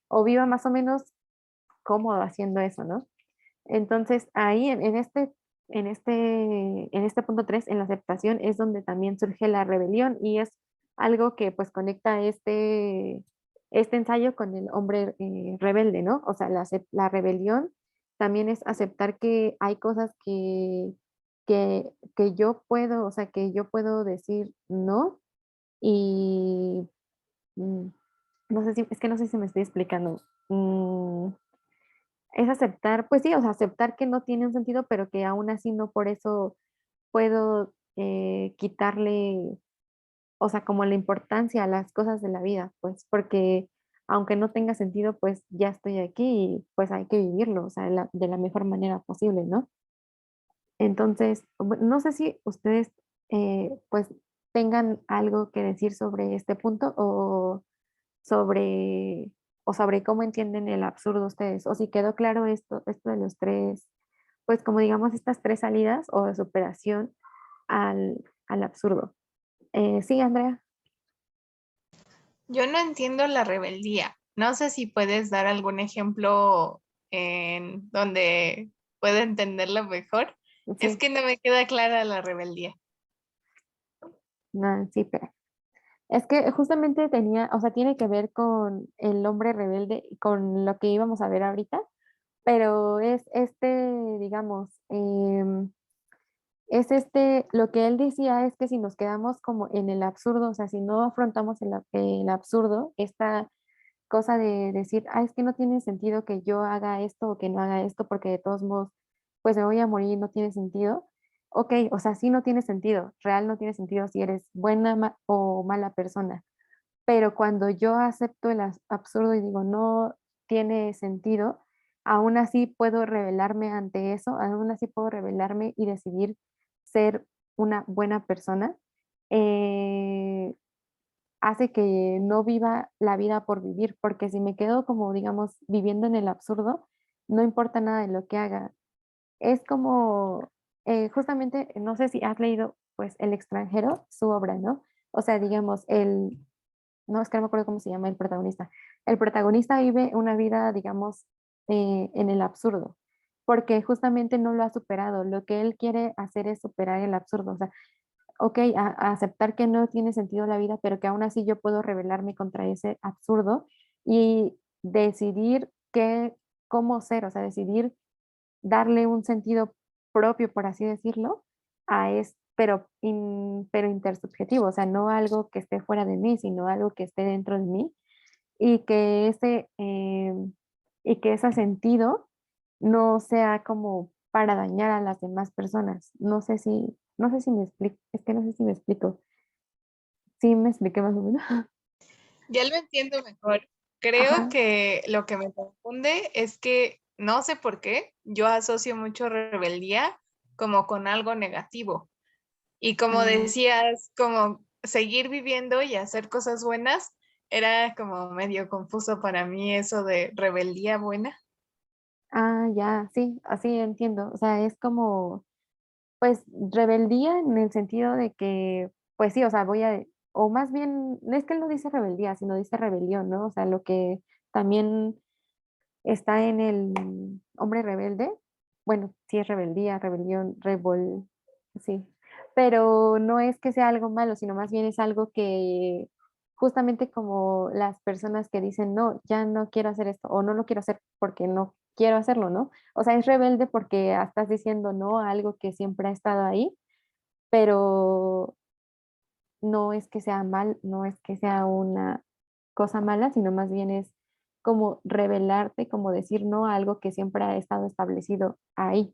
o viva más o menos cómodo haciendo eso, ¿no? Entonces, ahí en este punto 3 en la aceptación, es donde también surge la rebelión y es algo que pues conecta este ensayo con el hombre rebelde, ¿no? O sea, la rebelión también es aceptar que hay cosas que yo puedo, o sea, que yo puedo decir no y mm, no sé si, es que no sé si me estoy explicando. Es aceptar, pues sí, o sea, aceptar que no tiene un sentido, pero que aún así no por eso puedo quitarle, o sea, como la importancia a las cosas de la vida, pues porque aunque no tenga sentido, pues ya estoy aquí y pues hay que vivirlo, o sea, de la mejor manera posible, ¿no? Entonces, no sé si ustedes pues tengan algo que decir sobre este punto sobre, o sobre cómo entienden el absurdo ustedes, o si quedó claro esto de los tres, pues como digamos estas tres salidas o de superación al absurdo. Sí, Andrea. Yo no entiendo la rebeldía. No sé si puedes dar algún ejemplo en donde pueda entenderlo mejor. Es Sí, que no me queda clara la rebeldía. no, sí, pero es que justamente tenía, o sea, tiene que ver con el hombre rebelde, con lo que íbamos a ver ahorita, pero es digamos, lo que él decía es que si nos quedamos como en el absurdo, o sea, si no afrontamos el absurdo, esta cosa de decir, ah, es que no tiene sentido que yo haga esto o que no haga esto, porque de todos modos, pues me voy a morir, no tiene sentido. Ok, o sea, sí no tiene sentido, real no tiene sentido si eres buena o mala persona, pero cuando yo acepto el absurdo y digo, no tiene sentido, aún así puedo rebelarme ante eso, aún así puedo rebelarme y decidir ser una buena persona, eh, hace que no viva la vida por vivir, porque si me quedo como, digamos, viviendo en el absurdo, no importa nada de lo que haga. Es como, justamente, no sé si has leído, pues, El extranjero, su obra, ¿no? O sea, digamos, no, es que no me acuerdo cómo se llama el protagonista. El protagonista vive una vida, digamos, en el absurdo, porque justamente no lo ha superado. Lo que él quiere hacer es superar el absurdo. O sea, ok, a aceptar que no tiene sentido la vida, pero que aún así yo puedo rebelarme contra ese absurdo y decidir cómo ser, o sea, decidir darle un sentido propio, por así decirlo, pero intersubjetivo, o sea, no algo que esté fuera de mí, sino algo que esté dentro de mí y que ese sentido no sea como para dañar a las demás personas. No sé si me explico, es que no sé si me explico. Sí, me expliqué más o menos. Ya lo entiendo mejor. Creo Ajá. que lo que me confunde es que no sé por qué yo asocio mucho rebeldía como con algo negativo. Y como Ah, decías, como seguir viviendo y hacer cosas buenas, era como medio confuso para mí eso de rebeldía buena. ya, sí, así entiendo. O sea, es como, pues, rebeldía en el sentido de que, pues sí, o sea, o más bien, no es que él no dice rebeldía, sino dice rebelión, ¿no? O sea, lo que también está en el hombre rebelde, bueno, sí es rebeldía, rebelión, sí, pero no es que sea algo malo, sino más bien es algo que justamente como las personas que dicen, no, ya no quiero hacer esto o no lo quiero hacer porque no quiero hacerlo, ¿no? O sea, es rebelde porque estás diciendo no a algo que siempre ha estado ahí, pero no es que sea mal, no es que sea una cosa mala, sino más bien es como revelarte, como decir no a algo que siempre ha estado establecido ahí.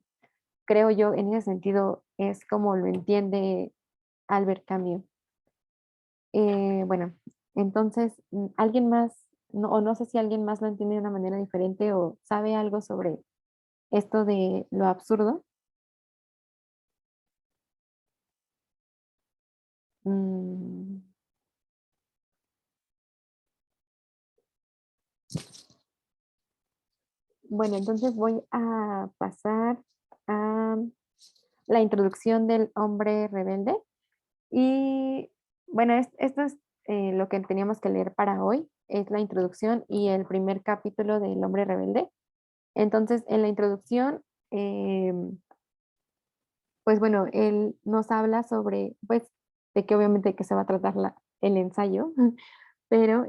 Creo yo, en ese sentido, es como lo entiende Albert Camus. Bueno, entonces, ¿alguien más, no, o no sé si alguien más lo entiende de una manera diferente o sabe algo sobre esto de lo absurdo? Mm, bueno, entonces voy a pasar a la introducción del hombre rebelde. Y bueno, esto es lo que teníamos que leer para hoy, es la introducción y el primer capítulo del hombre rebelde. Entonces, en la introducción, eh, pues bueno, él nos habla sobre, pues, de que obviamente de que se va a tratar el ensayo, pero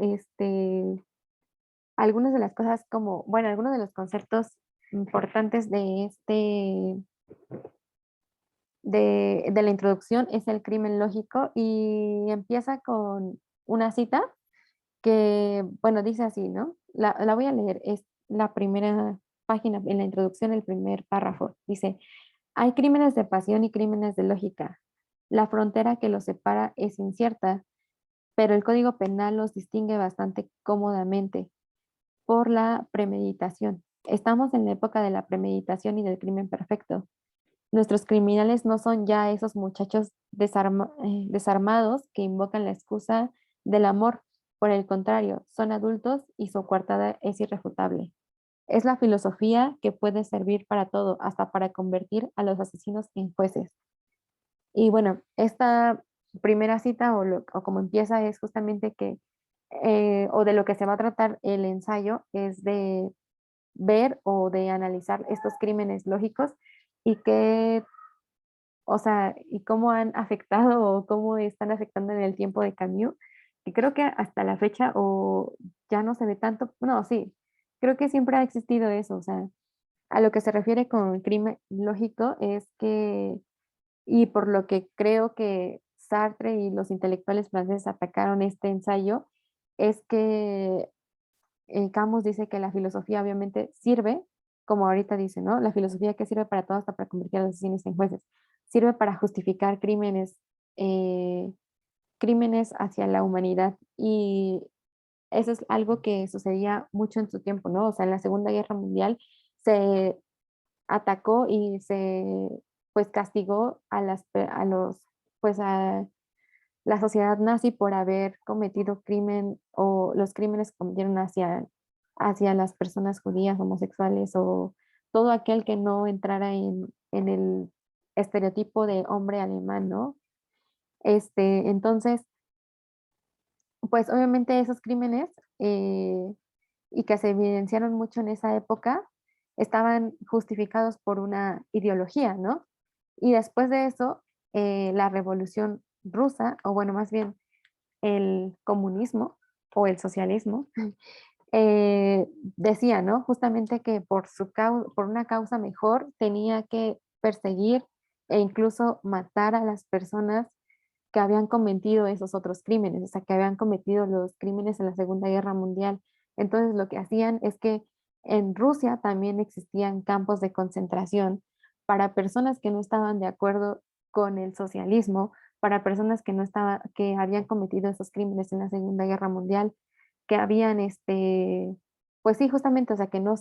algunas de las cosas como, bueno, algunos de los conceptos importantes de la introducción es el crimen lógico y empieza con una cita que, bueno, dice así, ¿no? La voy a leer, es la primera página, en la introducción, el primer párrafo. Dice, hay crímenes de pasión y crímenes de lógica. La frontera que los separa es incierta, pero el Código Penal los distingue bastante cómodamente por la premeditación. Estamos en la época de la premeditación y del crimen perfecto. Nuestros criminales no son ya esos muchachos desarmados que invocan la excusa del amor. Por el contrario, son adultos y su coartada es irrefutable. Es la filosofía que puede servir para todo, hasta para convertir a los asesinos en jueces. Y bueno, esta primera cita o como empieza es justamente o de lo que se va a tratar el ensayo, es de ver o de analizar estos crímenes lógicos y o sea, y cómo han afectado o cómo están afectando en el tiempo de Camus, que creo que hasta la fecha o ya no se ve tanto, no, sí, creo que siempre ha existido eso, o sea, a lo que se refiere con crimen lógico es que, y por lo que creo que Sartre y los intelectuales franceses atacaron este ensayo, es que Camus dice que la filosofía obviamente sirve, como ahorita dice, ¿no? La filosofía que sirve para todo hasta para convertir a los asesinos en jueces. Sirve para justificar eh, crímenes hacia la humanidad. Y eso es algo que sucedía mucho en su tiempo, ¿no? O sea, en la Segunda Guerra Mundial se atacó y pues, castigó pues, a la sociedad nazi por haber cometido crimen o los crímenes que cometieron hacia las personas judías, homosexuales o todo aquel que no entrara en el estereotipo de hombre alemán, ¿no? Entonces, pues obviamente esos crímenes y que se evidenciaron mucho en esa época estaban justificados por una ideología, ¿no? Y después de eso, la revolución rusa, o bueno, más bien el comunismo o el socialismo, decía, ¿no? Justamente que por una causa mejor tenía que perseguir e incluso matar a las personas que habían cometido esos otros crímenes, o sea, que habían cometido los crímenes en la Segunda Guerra Mundial. Entonces, lo que hacían es que en Rusia también existían campos de concentración para personas que no estaban de acuerdo con el socialismo, para personas que no estaban, que habían cometido esos crímenes en la Segunda Guerra Mundial, que habían, pues sí, justamente, o sea, que no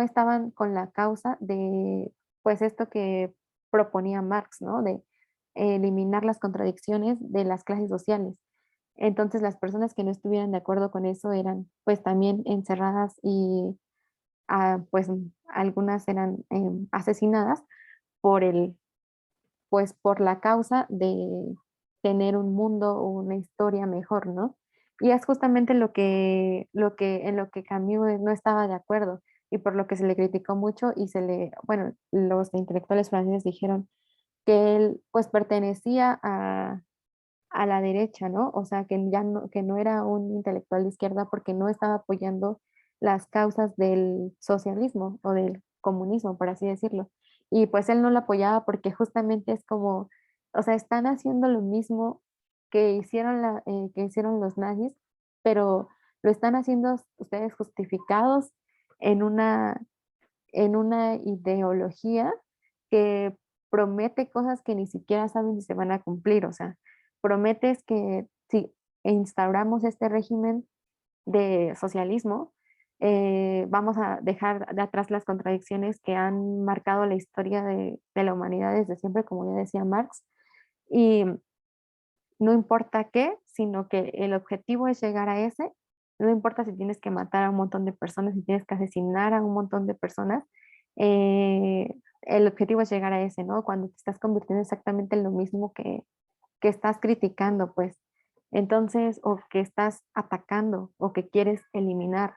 estaban con la causa de, pues esto que proponía Marx, ¿no? De eliminar las contradicciones de las clases sociales. Entonces, las personas que no estuvieran de acuerdo con eso eran, pues, también encerradas y, pues, algunas eran asesinadas por pues, por la causa de tener un mundo o una historia mejor, ¿no? Y es justamente en lo que Camus no estaba de acuerdo y por lo que se le criticó mucho y bueno, los intelectuales franceses dijeron que él pues pertenecía a la derecha, ¿no? O sea, que no era un intelectual de izquierda porque no estaba apoyando las causas del socialismo o del comunismo, por así decirlo. Y pues él no lo apoyaba porque justamente es como, o sea, están haciendo lo mismo que hicieron los nazis, pero lo están haciendo ustedes justificados en en una ideología que promete cosas que ni siquiera saben si se van a cumplir. O sea, prometes que si instauramos este régimen de socialismo, vamos a dejar de atrás las contradicciones que han marcado la historia de la humanidad desde siempre, como ya decía Marx, y no importa qué, sino que el objetivo es llegar a ese, no importa si tienes que matar a un montón de personas, si tienes que asesinar a un montón de personas, el objetivo es llegar a ese, ¿no? Cuando te estás convirtiendo exactamente en lo mismo que estás criticando, pues, entonces, o que estás atacando o que quieres eliminar.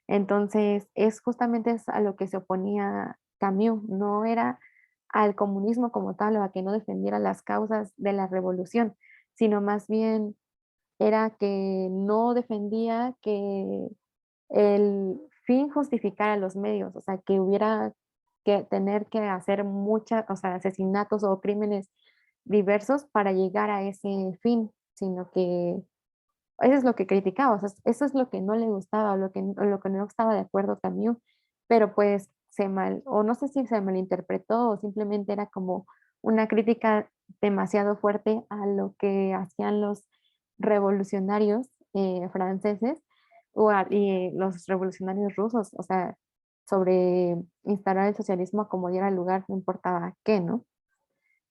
Entonces, es justamente a lo que se oponía Camus, no era al comunismo como tal o a que no defendiera las causas de la revolución, sino más bien era que no defendía que el fin justificara los medios, o sea, que hubiera que tener que hacer muchas, o sea, asesinatos o crímenes diversos para llegar a ese fin, sino que eso es lo que criticaba, o sea, eso es lo que no le gustaba, o lo que no estaba de acuerdo Camus, pero pues o no sé si se malinterpretó o simplemente era como una crítica demasiado fuerte a lo que hacían los revolucionarios franceses y los revolucionarios rusos, o sea, sobre instaurar el socialismo a como diera lugar, no importaba qué, ¿no?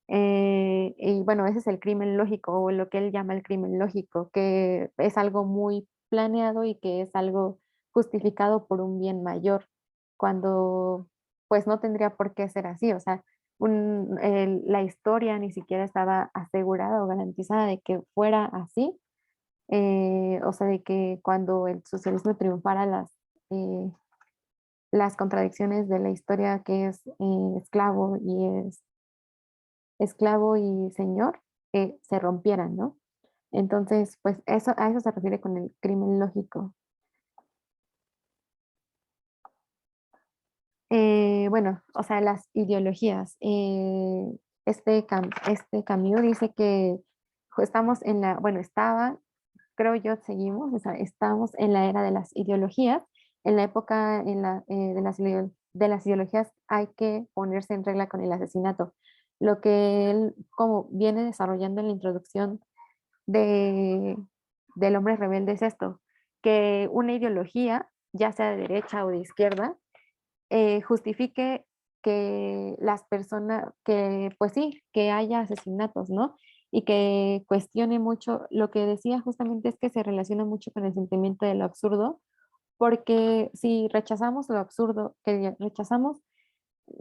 Y bueno, ese es el crimen lógico o lo que él llama el crimen lógico, que es algo muy planeado y que es algo justificado por un bien mayor, cuando pues no tendría por qué ser así, o sea, la historia ni siquiera estaba asegurada o garantizada de que fuera así, o sea, de que cuando el socialismo triunfara las contradicciones de la historia que es esclavo y señor, se rompieran, ¿no? Entonces, pues a eso se refiere con el crimen lógico. Bueno, o sea, las ideologías. Este Camus dice que estamos bueno, creo yo, seguimos, o sea, estamos en la era de las ideologías. En la época de las ideologías hay que ponerse en regla con el asesinato. Lo que él como viene desarrollando en la introducción de, del hombre rebelde es esto, que una ideología, ya sea de derecha o de izquierda, justifique que las personas, que pues sí, que haya asesinatos, ¿no? Y que cuestione mucho, lo que decía justamente es que se relaciona mucho con el sentimiento de lo absurdo, porque si rechazamos lo absurdo, que rechazamos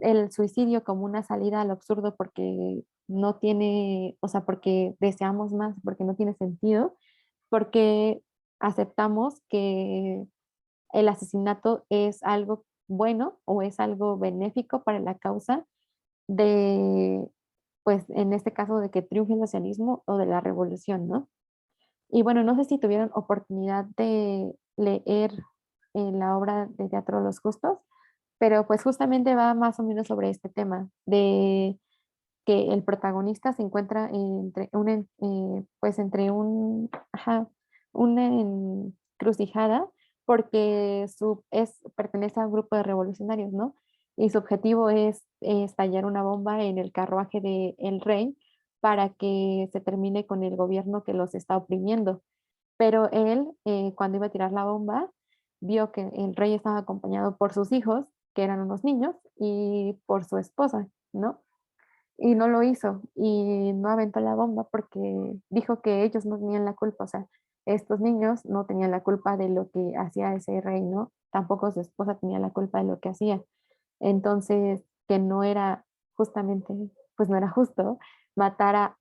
el suicidio como una salida al absurdo porque no tiene, o sea, porque deseamos más, porque no tiene sentido, porque aceptamos que el asesinato es algo bueno o es algo benéfico para la causa de, pues en este caso, de que triunfe el socialismo o de la revolución, ¿no? Y bueno, no sé si tuvieron oportunidad de leer la obra de teatro Los Justos, pero pues justamente va más o menos sobre este tema, de que el protagonista se encuentra pues entre una encrucijada porque pertenece a un grupo de revolucionarios, ¿no? Y su objetivo es estallar una bomba en el carruaje del rey para que se termine con el gobierno que los está oprimiendo. Pero él, cuando iba a tirar la bomba, vio que el rey estaba acompañado por sus hijos, que eran unos niños, y por su esposa, ¿no? Y no lo hizo y no aventó la bomba porque dijo que ellos no tenían la culpa, o sea, estos niños no tenían la culpa de lo que hacía ese rey, ¿no? Tampoco su esposa tenía la culpa de lo que hacía. Entonces, que no era justamente, pues no era justo matar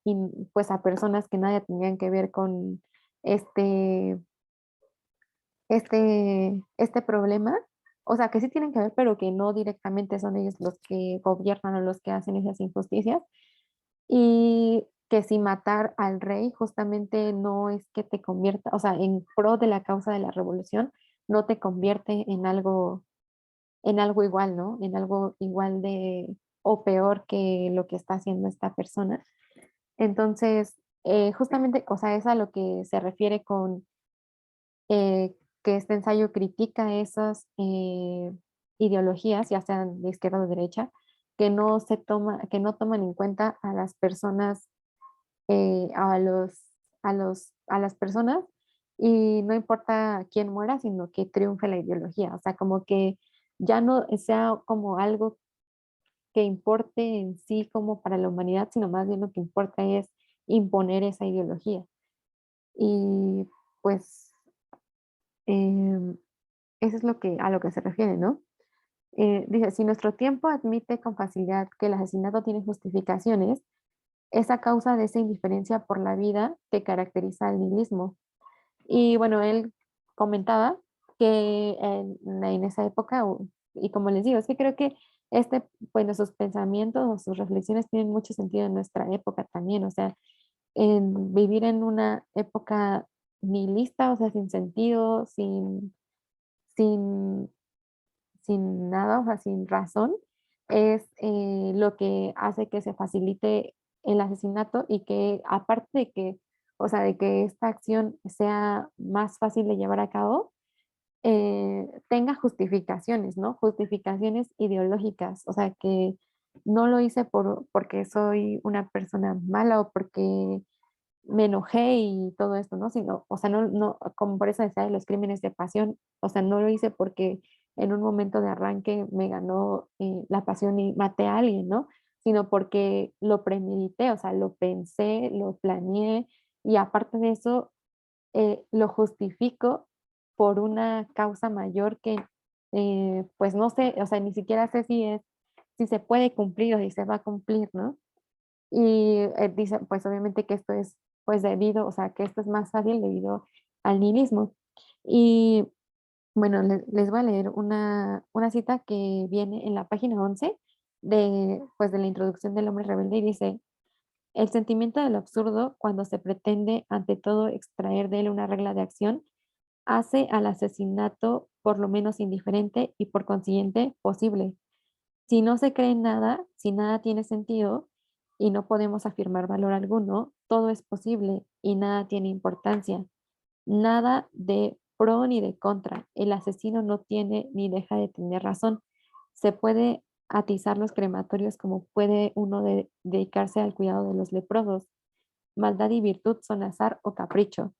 pues a personas que nada tenían que ver con este, este problema, o sea, que sí tienen que ver, pero que no directamente son ellos los que gobiernan o los que hacen esas injusticias, y que si matar al rey justamente no es que te convierta, o sea, en pro de la causa de la revolución, no te convierte en algo igual, ¿no? En algo igual de o peor que lo que está haciendo esta persona. Entonces, justamente, o sea, es a lo que se refiere con que este ensayo critica esas ideologías, ya sean de izquierda o de derecha, que no toman en cuenta a las personas, a las personas, y no importa quién muera, sino que triunfe la ideología. O sea, como que ya no sea como algo que importe en sí como para la humanidad, sino más bien lo que importa es imponer esa ideología. Y pues em, eso es a lo que se refiere, ¿no? Dice, si nuestro tiempo admite con facilidad que el asesinato tiene justificaciones, es a causa de esa indiferencia por la vida que caracteriza el nihilismo. Y bueno, él comentaba que en esa época, y como les digo, es que creo que bueno, sus pensamientos o sus reflexiones tienen mucho sentido en nuestra época también, o sea, en vivir en una época nihilista, o sea, sin sentido, sin, sin nada, o sea, sin razón, es lo que hace que se facilite el asesinato y que aparte de que, o sea, de que esta acción sea más fácil de llevar a cabo, tenga justificaciones, ¿no? Justificaciones ideológicas, o sea, que no lo hice porque soy una persona mala o porque me enojé y todo esto, ¿no? Sino, o sea, como por eso decía de los crímenes de pasión, o sea, no lo hice porque en un momento de arranque me ganó la pasión y maté a alguien, ¿no? Sino porque lo premedité, o sea, lo pensé, lo planeé y aparte de eso, lo justifico por una causa mayor que, pues no sé, o sea, ni siquiera sé si se puede cumplir o si se va a cumplir, ¿no? Y dice, pues obviamente que esto es, pues debido, o sea, que esto es más fácil debido al nihilismo. Y bueno, les voy a leer una cita que viene en la página 11 pues, de la introducción del hombre rebelde y dice, el sentimiento del absurdo, cuando se pretende ante todo extraer de él una regla de acción, hace al asesinato por lo menos indiferente y por consiguiente posible. Si no se cree en nada, si nada tiene sentido y no podemos afirmar valor alguno, todo es posible y nada tiene importancia. Nada de pro ni de contra. El asesino no tiene ni deja de tener razón. Se puede atizar los crematorios como puede uno dedicarse al cuidado de los leprosos. Maldad y virtud son azar o capricho.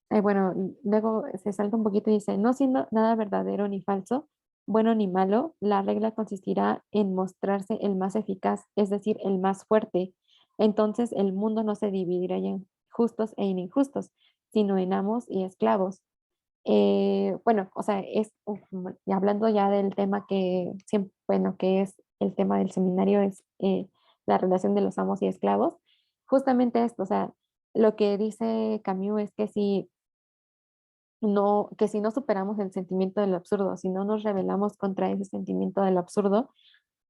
Eh, bueno, luego se salta un poquito y dice, no siendo nada verdadero ni falso, bueno ni malo, la regla consistirá en mostrarse el más eficaz, es decir, el más fuerte. Entonces el mundo no se dividirá en justos e injustos, sino en amos y esclavos. bueno, o sea, y hablando ya del tema que siempre, bueno, que es el tema del seminario, es la relación de los amos y esclavos. Justamente esto, o sea, lo que dice Camus es que si no superamos el sentimiento del absurdo, si no nos rebelamos contra ese sentimiento del absurdo,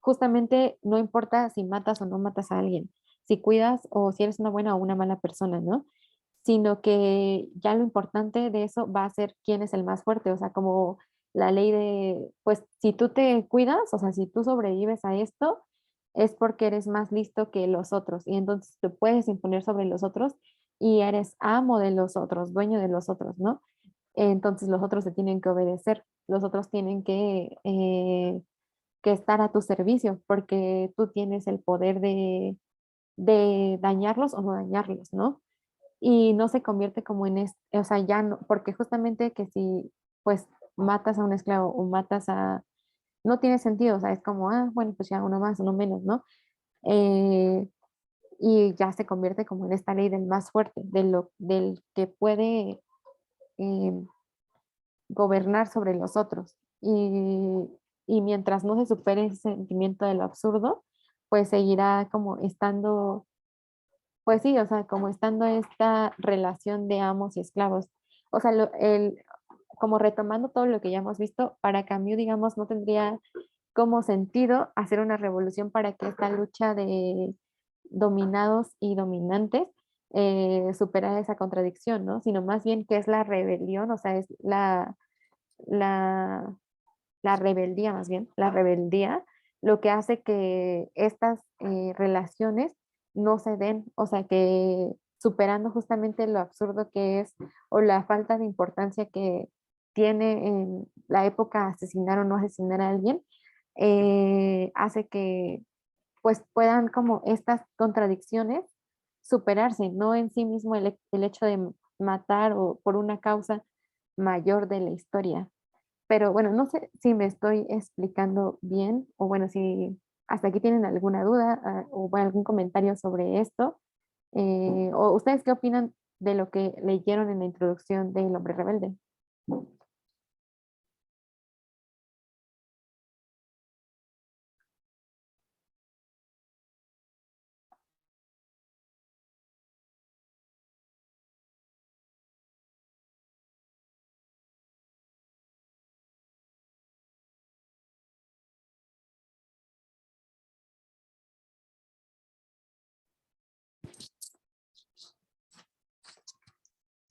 justamente no importa si matas o no matas a alguien, si cuidas o si eres una buena o una mala persona, ¿no? Sino que ya lo importante de eso va a ser quién es el más fuerte, o sea, como la ley de, pues si tú te cuidas, o sea, si tú sobrevives a esto, es porque eres más listo que los otros y entonces te puedes imponer sobre los otros y eres amo de los otros, dueño de los otros, ¿no? Entonces los otros se tienen que obedecer, los otros tienen que estar a tu servicio porque tú tienes el poder de dañarlos o no dañarlos, ¿no? Y no se convierte como en o sea, ya no, porque justamente que si pues matas a un esclavo o matas no tiene sentido, o sea, es como, bueno, pues ya uno más, uno menos, ¿no? Eh, y ya se convierte como en esta ley del más fuerte, del que puede eh, gobernar sobre los otros. Y mientras no se supere ese sentimiento de lo absurdo, pues seguirá como estando, pues sí, o sea, como estando esta relación de amos y esclavos. O sea, como retomando todo lo que ya hemos visto, para Camus, digamos, no tendría como sentido hacer una revolución para que esta lucha de dominados y dominantes superara esa contradicción, ¿no? Sino más bien que es la rebelión, o sea, es la, la rebeldía más bien, la rebeldía, lo que hace que estas relaciones no se den, o sea, que superando justamente lo absurdo que es o la falta de importancia que tiene en la época asesinar o no asesinar a alguien, hace que pues puedan como estas contradicciones superarse, no en sí mismo el hecho de matar o por una causa mayor de la historia. Pero bueno, no sé si me estoy explicando bien o bueno, si hasta aquí tienen alguna duda o bueno, algún comentario sobre esto. ¿O ustedes qué opinan de lo que leyeron en la introducción del Hombre Rebelde?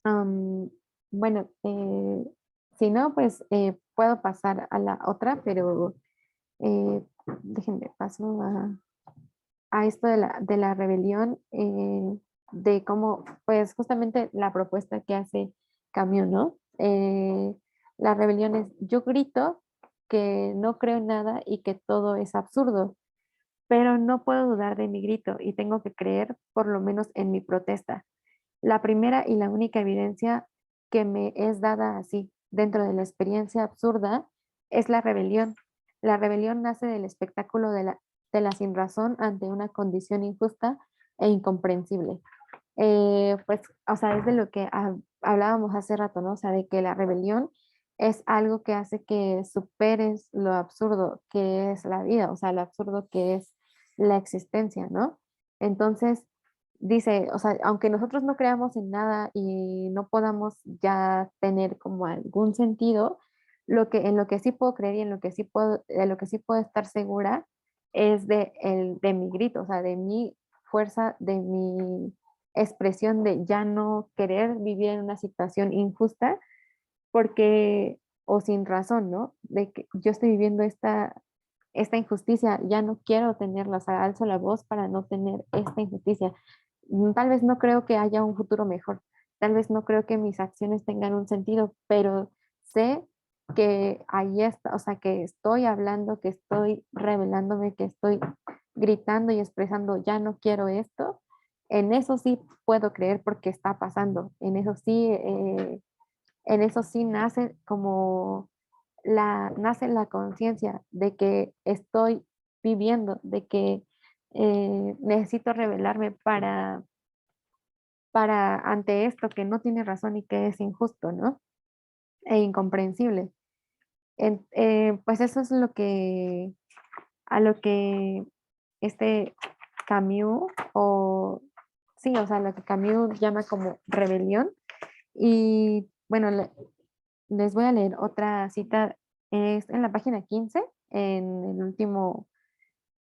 Am, bueno, si no, pues puedo pasar a la otra, pero déjenme paso a esto de la rebelión, de cómo, pues justamente la propuesta que hace Camus, ¿no? La rebelión es, yo grito que no creo en nada y que todo es absurdo, pero no puedo dudar de mi grito y tengo que creer por lo menos en mi protesta. La primera y la única evidencia que me es dada así dentro de la experiencia absurda es la rebelión. La rebelión nace del espectáculo de la sinrazón ante una condición injusta e incomprensible. Pues, o sea, es de lo que hablábamos hace rato, ¿no? O sea, de que la rebelión es algo que hace que superes lo absurdo que es la vida, o sea, lo absurdo que es la existencia, ¿no? Entonces, dice, o sea, aunque nosotros no creamos en nada y no podamos ya tener como algún sentido, en lo que sí puedo creer y en lo que sí puedo, de lo que sí puedo estar segura es de mi grito, o sea, de mi fuerza, de mi expresión de ya no querer vivir en una situación injusta porque, o sin razón, ¿no? De que yo estoy viviendo esta injusticia, ya no quiero tenerla, o sea, alzo la voz para no tener esta injusticia. Tal vez no creo que haya un futuro mejor, tal vez no creo que mis acciones tengan un sentido, pero sé que ahí está, o sea, que estoy hablando, que estoy revelándome, que estoy gritando y expresando, ya no quiero esto. En eso sí puedo creer porque está pasando, en eso sí nace como nace la conciencia de que estoy viviendo, de que necesito revelarme para ante esto que no tiene razón y que es injusto, ¿no? e incomprensible. Pues eso es a lo que este Camus, o sí, o sea, lo que Camus llama como rebelión. Y bueno, les voy a leer otra cita, es en la página 15, en el último,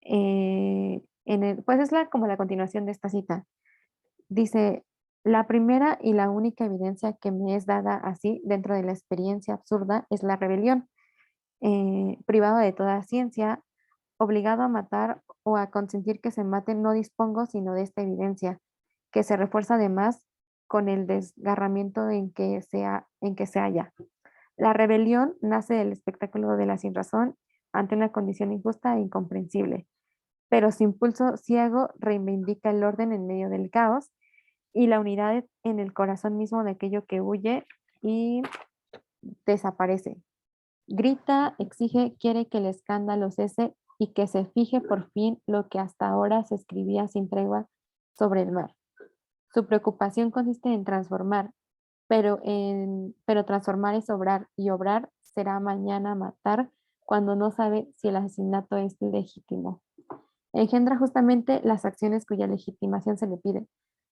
pues es como la continuación de esta cita. Dice, la primera y la única evidencia que me es dada así dentro de la experiencia absurda es la rebelión. Privado de toda ciencia, obligado a matar o a consentir que se maten, no dispongo sino de esta evidencia, que se refuerza además con el desgarramiento en que se halla. La rebelión nace del espectáculo de la sinrazón ante una condición injusta e incomprensible, pero su impulso ciego reivindica el orden en medio del caos y la unidad en el corazón mismo de aquello que huye y desaparece. Grita, exige, quiere que el escándalo cese y que se fije por fin lo que hasta ahora se escribía sin tregua sobre el mar. Su preocupación consiste en transformar, pero transformar es obrar, y obrar será mañana matar cuando no sabe si el asesinato es legítimo. Engendra justamente las acciones cuya legitimación se le pide.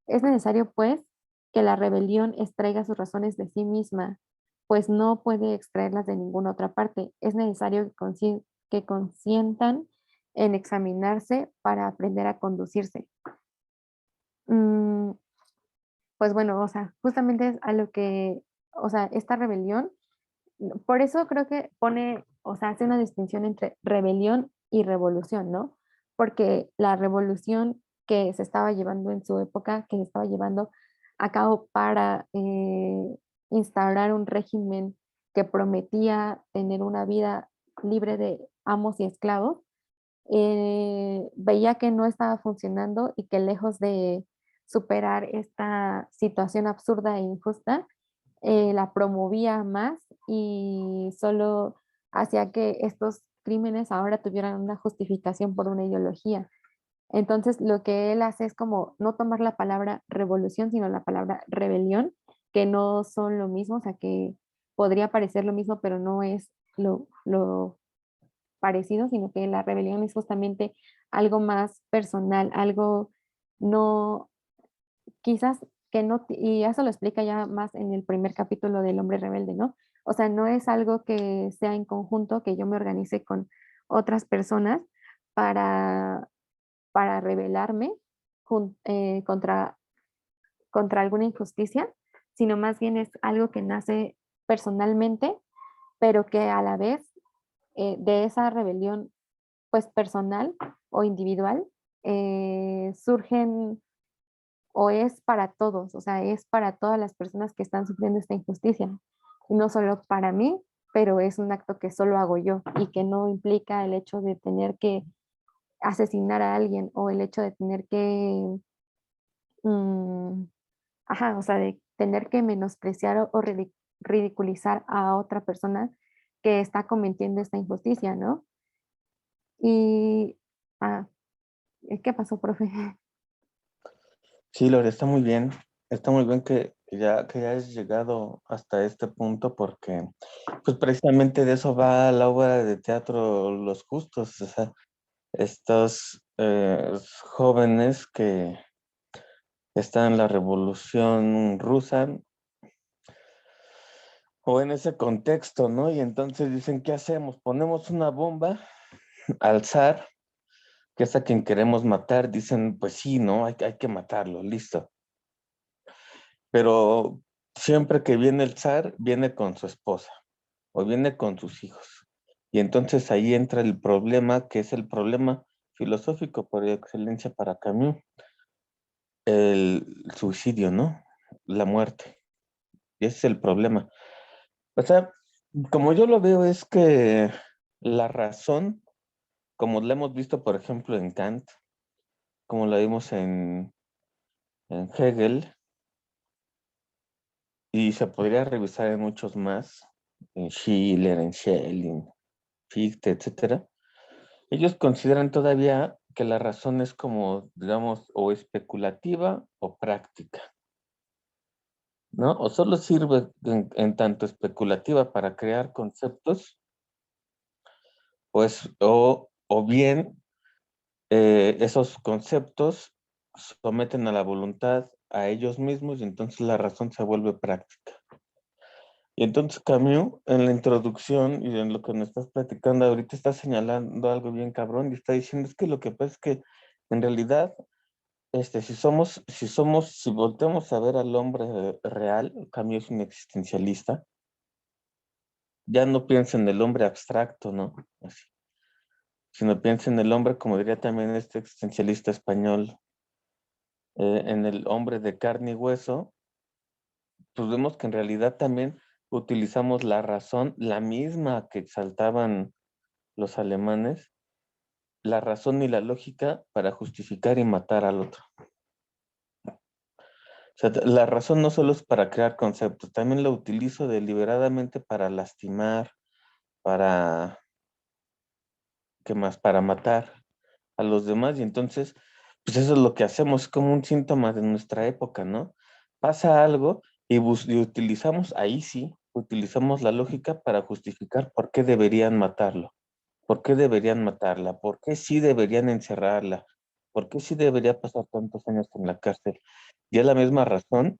Es necesario, pues, que la rebelión extraiga sus razones de sí misma, pues no puede extraerlas de ninguna otra parte. Es necesario que consientan en examinarse para aprender a conducirse. Mm, pues bueno, o sea, justamente es a lo que, o sea, esta rebelión, por eso creo que pone, o sea, hace una distinción entre rebelión y revolución, ¿no? Porque la revolución que se estaba llevando en su época, que se estaba llevando a cabo para instaurar un régimen que prometía tener una vida libre de amos y esclavos, veía que no estaba funcionando y que lejos de superar esta situación absurda e injusta, la promovía más y solo hacía que estos crímenes ahora tuvieran una justificación por una ideología. Entonces, lo que él hace es como no tomar la palabra revolución, sino la palabra rebelión, que no son lo mismo, o sea, que podría parecer lo mismo, pero no es lo parecido, sino que la rebelión es justamente algo más personal, algo no, quizás que no, y eso lo explica ya más en el primer capítulo del Hombre Rebelde, ¿no? O sea, no es algo que sea en conjunto, que yo me organice con otras personas para, para rebelarme contra alguna injusticia, sino más bien es algo que nace personalmente, pero que a la vez de esa rebelión pues personal o individual surgen o es para todos, o sea, es para todas las personas que están sufriendo esta injusticia. Y no solo para mí, pero es un acto que solo hago yo y que no implica el hecho de tener que asesinar a alguien o el hecho de tener que, mm, ajá, o sea, de tener que menospreciar o ridiculizar a otra persona que está cometiendo esta injusticia, ¿no? Y, ah, ¿qué pasó, profe? Sí, Lore, está muy bien. Está muy bien que ya hayas llegado hasta este punto porque pues precisamente de eso va la obra de teatro Los Justos. O sea, estos jóvenes que están en la Revolución Rusa o en ese contexto, ¿no? Y entonces dicen, ¿qué hacemos? Ponemos una bomba al zar, que es a quien queremos matar. Dicen, pues sí, ¿no? Hay que matarlo, listo. Pero siempre que viene el zar, viene con su esposa o viene con sus hijos. Y entonces ahí entra el problema, que es el problema filosófico por excelencia para Camus, el suicidio, ¿no? La muerte. Y ese es el problema. O sea, como yo lo veo es que la razón, como la hemos visto, por ejemplo, en Kant, como la vimos en Hegel, y se podría revisar en muchos más, en Schiller, en Schelling, Fichte, etcétera. Ellos consideran todavía que la razón es como, digamos, o especulativa o práctica. ¿no? O solo sirve en tanto especulativa para crear conceptos, pues, o bien esos conceptos someten a la voluntad a ellos mismos y entonces la razón se vuelve práctica. Y entonces Camus, en la introducción y en lo que nos estás platicando ahorita, está señalando algo bien cabrón y está diciendo, es que lo que pasa es que en realidad, si volteamos a ver al hombre real, Camus es un existencialista, ya no piensa en el hombre abstracto, ¿no? Así, sino piensa en el hombre, como diría también este existencialista español, en el hombre de carne y hueso, pues vemos que en realidad también utilizamos la razón, la misma que exaltaban los alemanes, la razón y la lógica para justificar y matar al otro. O sea, la razón no solo es para crear conceptos, también la utilizo deliberadamente para lastimar, para, ¿qué más? Para matar a los demás y entonces, pues eso es lo que hacemos, es como un síntoma de nuestra época, ¿no? Pasa algo y utilizamos, ahí sí, utilizamos la lógica para justificar por qué deberían matarlo, por qué deberían matarla, por qué sí deberían encerrarla, por qué sí debería pasar tantos años en la cárcel. Y es la misma razón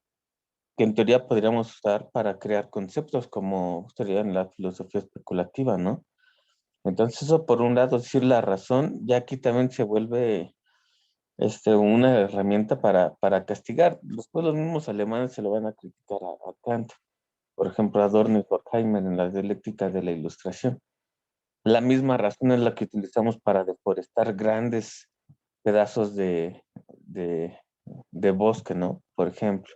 que en teoría podríamos usar para crear conceptos como sería en la filosofía especulativa, ¿no? Entonces eso por un lado, decir la razón, ya aquí también se vuelve una herramienta para castigar. Después los mismos alemanes se lo van a criticar a Kant, por ejemplo, a Adorno y Horkheimer en la dialéctica de la ilustración. La misma razón es la que utilizamos para deforestar grandes pedazos de, de bosque, ¿no? Por ejemplo,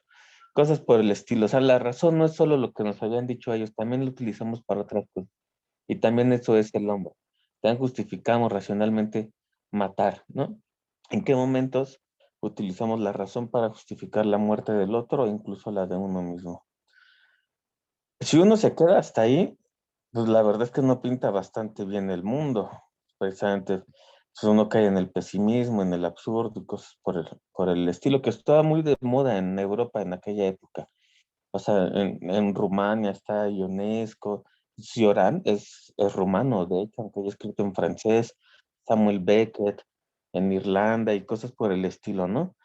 cosas por el estilo. O sea, la razón no es solo lo que nos habían dicho ellos, también lo utilizamos para otras cosas. Y también eso es el hombre. También justificamos racionalmente matar, ¿no? ¿En qué momentos utilizamos la razón para justificar la muerte del otro o incluso la de uno mismo? Si uno se queda hasta ahí, pues la verdad es que no pinta bastante bien el mundo. Precisamente, pues uno cae en el pesimismo, en el absurdo y cosas por el estilo que estaba muy de moda en Europa en aquella época. O sea, en Rumania está Ionesco, Cioran es rumano, de hecho, aunque haya escrito en francés, Samuel Beckett en Irlanda y cosas por el estilo, ¿no?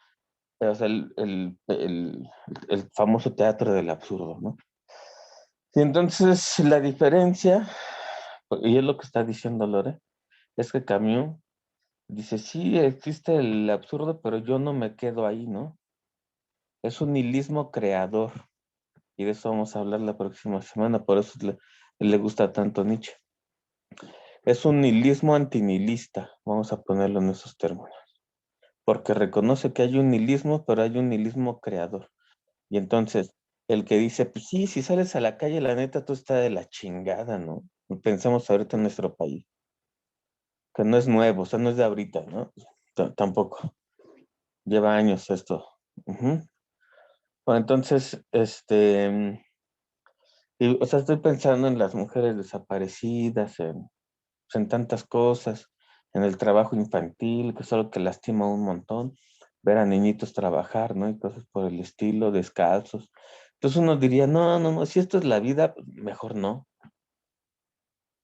O sea, el famoso teatro del absurdo, ¿no? Y entonces la diferencia, y es lo que está diciendo Lore, es que Camus dice, sí, existe el absurdo, pero yo no me quedo ahí, ¿no? Es un nihilismo creador. Y de eso vamos a hablar la próxima semana, por eso le gusta tanto Nietzsche. Es un nihilismo antinihilista, vamos a ponerlo en esos términos, porque reconoce que hay un nihilismo, pero hay un nihilismo creador. Y entonces, el que dice, pues sí, si sales a la calle, la neta, tú estás de la chingada, ¿no? Pensamos ahorita en nuestro país, que no es nuevo, o sea, no es de ahorita, ¿no? Tampoco, lleva años esto. Ujú. Bueno, entonces, o sea, estoy pensando en las mujeres desaparecidas, en tantas cosas, en el trabajo infantil, que es algo que lastima un montón, ver a niñitos trabajar, ¿no? Y cosas por el estilo, descalzos. Entonces uno diría, no, no, no, si esto es la vida, pues, mejor no.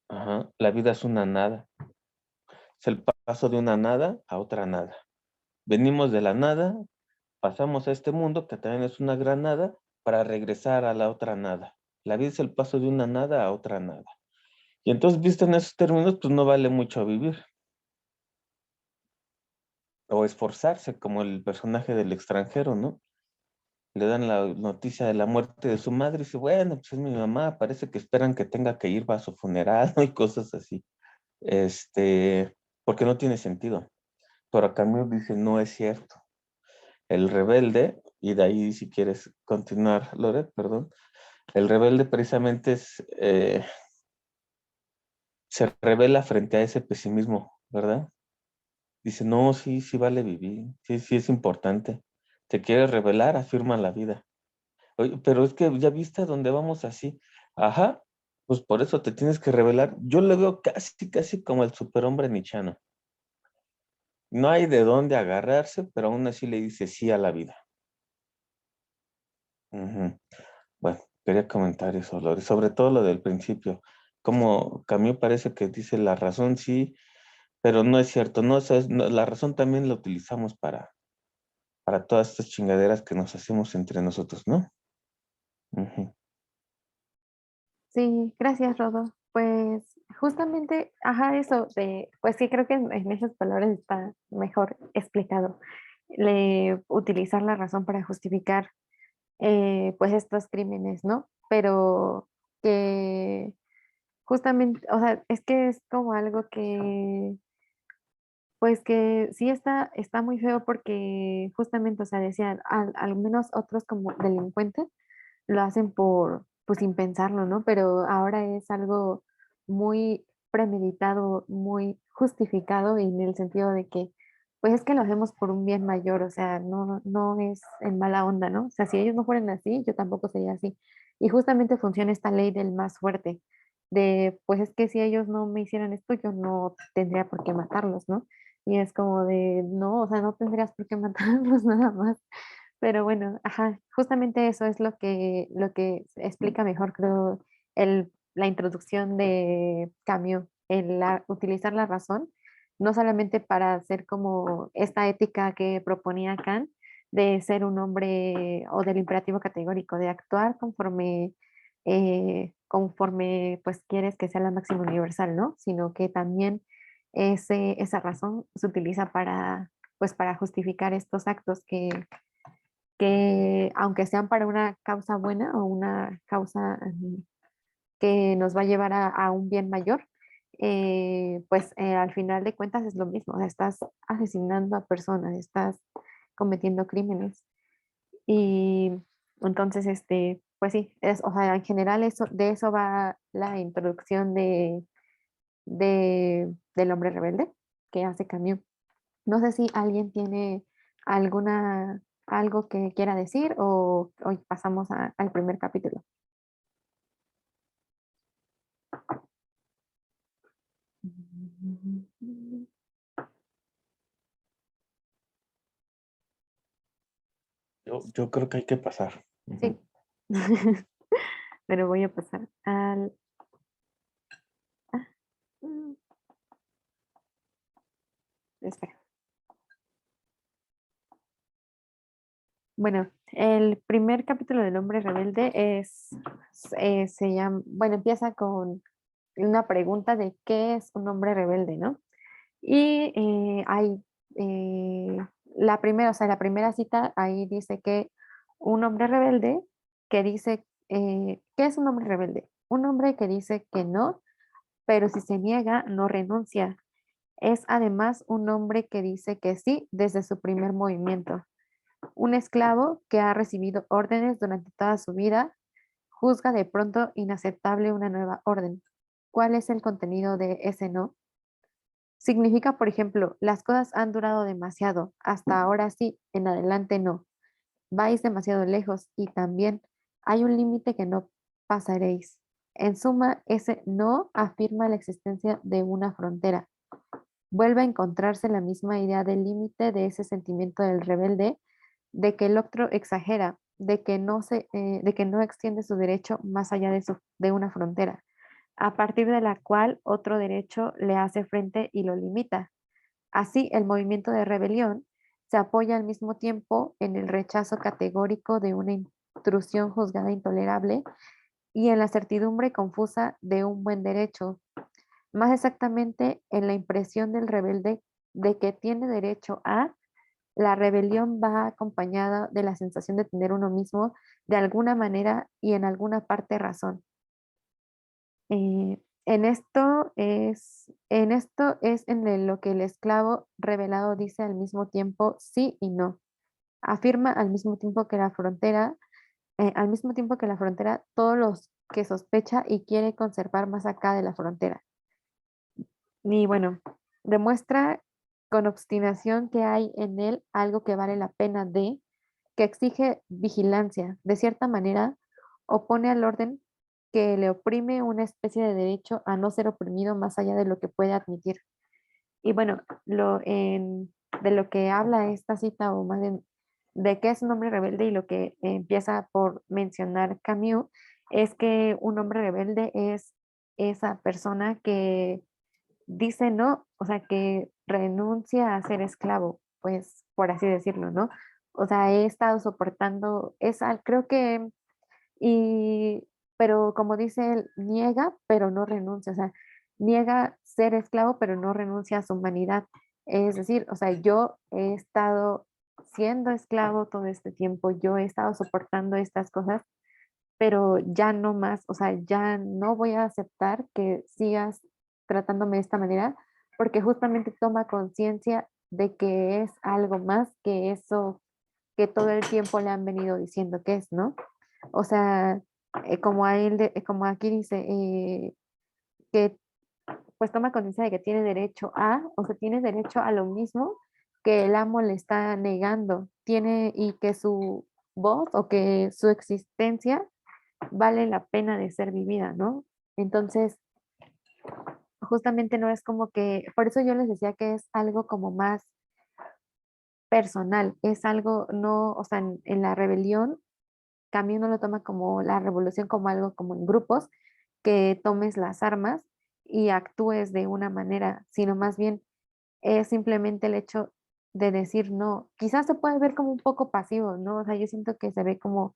Ajá, la vida es una nada. Es el paso de una nada a otra nada. Venimos de la nada, pasamos a este mundo, que también es una gran nada, para regresar a la otra nada. La vida es el paso de una nada a otra nada. Y entonces, visto en esos términos, pues no vale mucho vivir. O esforzarse, como el personaje del extranjero, ¿no? Le dan la noticia de la muerte de su madre y dice, bueno, pues es mi mamá, parece que esperan que tenga que ir para su funeral, ¿no? Y cosas así. Porque no tiene sentido. Pero a cambio dice, no es cierto. El rebelde, y de ahí si quieres continuar, Lore, perdón, el rebelde precisamente se revela frente a ese pesimismo, ¿verdad? Dice, no, sí, sí vale vivir, sí, sí es importante. Te quieres revelar, afirma la vida. Oye, pero es que ya viste a dónde vamos así. Ajá, pues por eso te tienes que revelar. Yo lo veo casi, casi como el superhombre nichano. No hay de dónde agarrarse, pero aún así le dice sí a la vida. Ujú. Bueno, quería comentar eso, Lore, sobre todo lo del principio. Como Camus parece que dice la razón sí, pero no es cierto, no, la razón también la utilizamos para todas estas chingaderas que nos hacemos entre nosotros, ¿no? Ujú. Sí, gracias, Rodo. Pues justamente, ajá, eso de, pues sí, creo que en esas palabras está mejor explicado. Utilizar la razón para justificar, pues estos crímenes, ¿no? Pero que justamente, o sea, es que es como algo que, pues que sí está muy feo porque justamente, o sea, decían, al menos otros como delincuentes lo hacen por, pues sin pensarlo, ¿no? Pero ahora es algo muy premeditado, muy justificado en el sentido de que, pues es que lo hacemos por un bien mayor, o sea, no es en mala onda, ¿no? O sea, si ellos no fueran así, yo tampoco sería así. Y justamente funciona esta ley del más fuerte, de, pues es que si ellos no me hicieran esto, yo no tendría por qué matarlos, ¿no? Y es como de, no, o sea, no tendrías por qué matarlos nada más. Pero bueno, ajá, justamente eso es lo que explica mejor, creo, la introducción de Camus, utilizar la razón, no solamente para hacer como esta ética que proponía Kant, de ser un hombre o del imperativo categórico, de actuar conforme pues quieres que sea la máxima universal, ¿no? Sino que también esa razón se utiliza pues para justificar estos actos que aunque sean para una causa buena o una causa que nos va a llevar a un bien mayor, pues al final de cuentas es lo mismo, o sea, estás asesinando a personas, estás cometiendo crímenes. Y entonces, pues sí, o sea, en general de eso va la introducción del hombre rebelde que hace Camus. No sé si alguien tiene algo que quiera decir o hoy pasamos al primer capítulo. Yo creo que hay que pasar. Sí, Ujú. pero voy a pasar al... mm, espera. Bueno, el primer capítulo del hombre rebelde se llama, bueno, empieza con una pregunta de qué es un hombre rebelde, ¿no? Y hay eh, la primera, o sea, la primera cita ahí dice que un hombre rebelde que dice, ¿qué es un hombre rebelde? Un hombre que dice que no, pero si se niega, no renuncia. Es además un hombre que dice que sí desde su primer movimiento. Un esclavo que ha recibido órdenes durante toda su vida, juzga de pronto inaceptable una nueva orden. ¿Cuál es el contenido de ese no? Significa, por ejemplo, las cosas han durado demasiado, hasta ahora sí, en adelante no. Vais demasiado lejos y también hay un límite que no pasaréis. En suma, ese no afirma la existencia de una frontera. Vuelve a encontrarse la misma idea del límite de ese sentimiento del rebelde, de que el otro exagera, de que no extiende su derecho más allá de una frontera, a partir de la cual otro derecho le hace frente y lo limita. Así, el movimiento de rebelión se apoya al mismo tiempo en el rechazo categórico de una intrusión juzgada intolerable y en la certidumbre confusa de un buen derecho, más exactamente en la impresión del rebelde de que tiene derecho a. La rebelión va acompañada de la sensación de tener uno mismo de alguna manera y en alguna parte razón. En esto es lo que el esclavo revelado dice al mismo tiempo sí y no. Afirma al mismo tiempo que la frontera, todos los que sospecha y quiere conservar más acá de la frontera. Y bueno, demuestra con obstinación que hay en él algo que vale la pena que exige vigilancia. De cierta manera, opone al orden que le oprime una especie de derecho a no ser oprimido más allá de lo que puede admitir. Y bueno, de lo que habla esta cita, o más bien de qué es un hombre rebelde y lo que empieza por mencionar Camus es que un hombre rebelde es esa persona que dice no, o sea, que renuncia a ser esclavo, pues por así decirlo, ¿no? O sea, he estado soportando esa, creo que, y, pero como dice él, niega, pero no renuncia, o sea, niega ser esclavo, pero no renuncia a su humanidad. Es decir, o sea, yo he estado siendo esclavo todo este tiempo, yo he estado soportando estas cosas, pero ya no más, o sea, ya no voy a aceptar que sigas tratándome de esta manera, porque justamente toma conciencia de que es algo más que eso que todo el tiempo le han venido diciendo que es, ¿no? O sea, como, a él como aquí dice, que pues toma conciencia de que tiene derecho a, o sea, tiene derecho a lo mismo que el amo le está negando, tiene y que su voz o que su existencia vale la pena de ser vivida, ¿no? Entonces, justamente no es como que, por eso yo les decía que es algo como más personal, es algo, no, o sea, en la rebelión, Camus no lo toma como la revolución, como algo como en grupos, que tomes las armas y actúes de una manera, sino más bien es simplemente el hecho de decir no. Quizás se puede ver como un poco pasivo, ¿no? O sea, yo siento que se ve como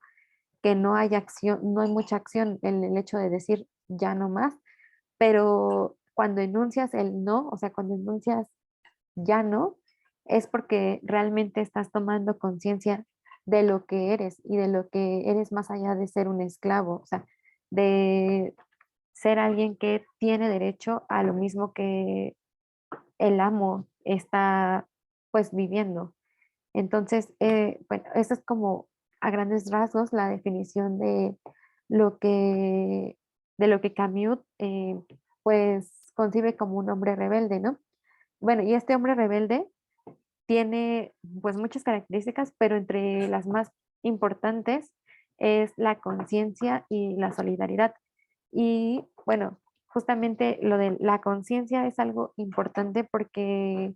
que no hay acción, no hay mucha acción en el hecho de decir ya no más, pero cuando enuncias el no, o sea, cuando enuncias ya no, es porque realmente estás tomando conciencia de lo que eres y de lo que eres más allá de ser un esclavo, o sea, de ser alguien que tiene derecho a lo mismo que el amo está pues viviendo. Entonces, bueno, esa es como a grandes rasgos la definición lo que, de lo que Camus pues concibe como un hombre rebelde, ¿no? Bueno, y este hombre rebelde tiene pues muchas características, pero entre las más importantes es la conciencia y la solidaridad. Y bueno, justamente lo de la conciencia es algo importante porque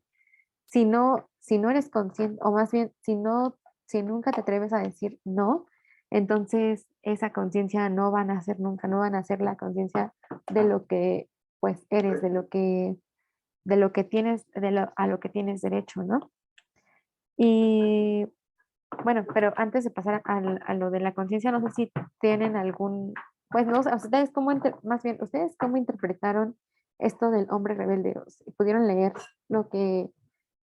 si no eres consciente, o más bien, si nunca te atreves a decir no, entonces esa conciencia no van a ser nunca, no van a ser la conciencia de lo que pues eres, de lo que tienes, a lo que tienes derecho, ¿no? Y bueno, pero antes de pasar a lo de la conciencia, no sé si tienen algún, pues no sé, ustedes cómo, más bien, ustedes cómo interpretaron esto del hombre rebelde. O si pudieron leer lo que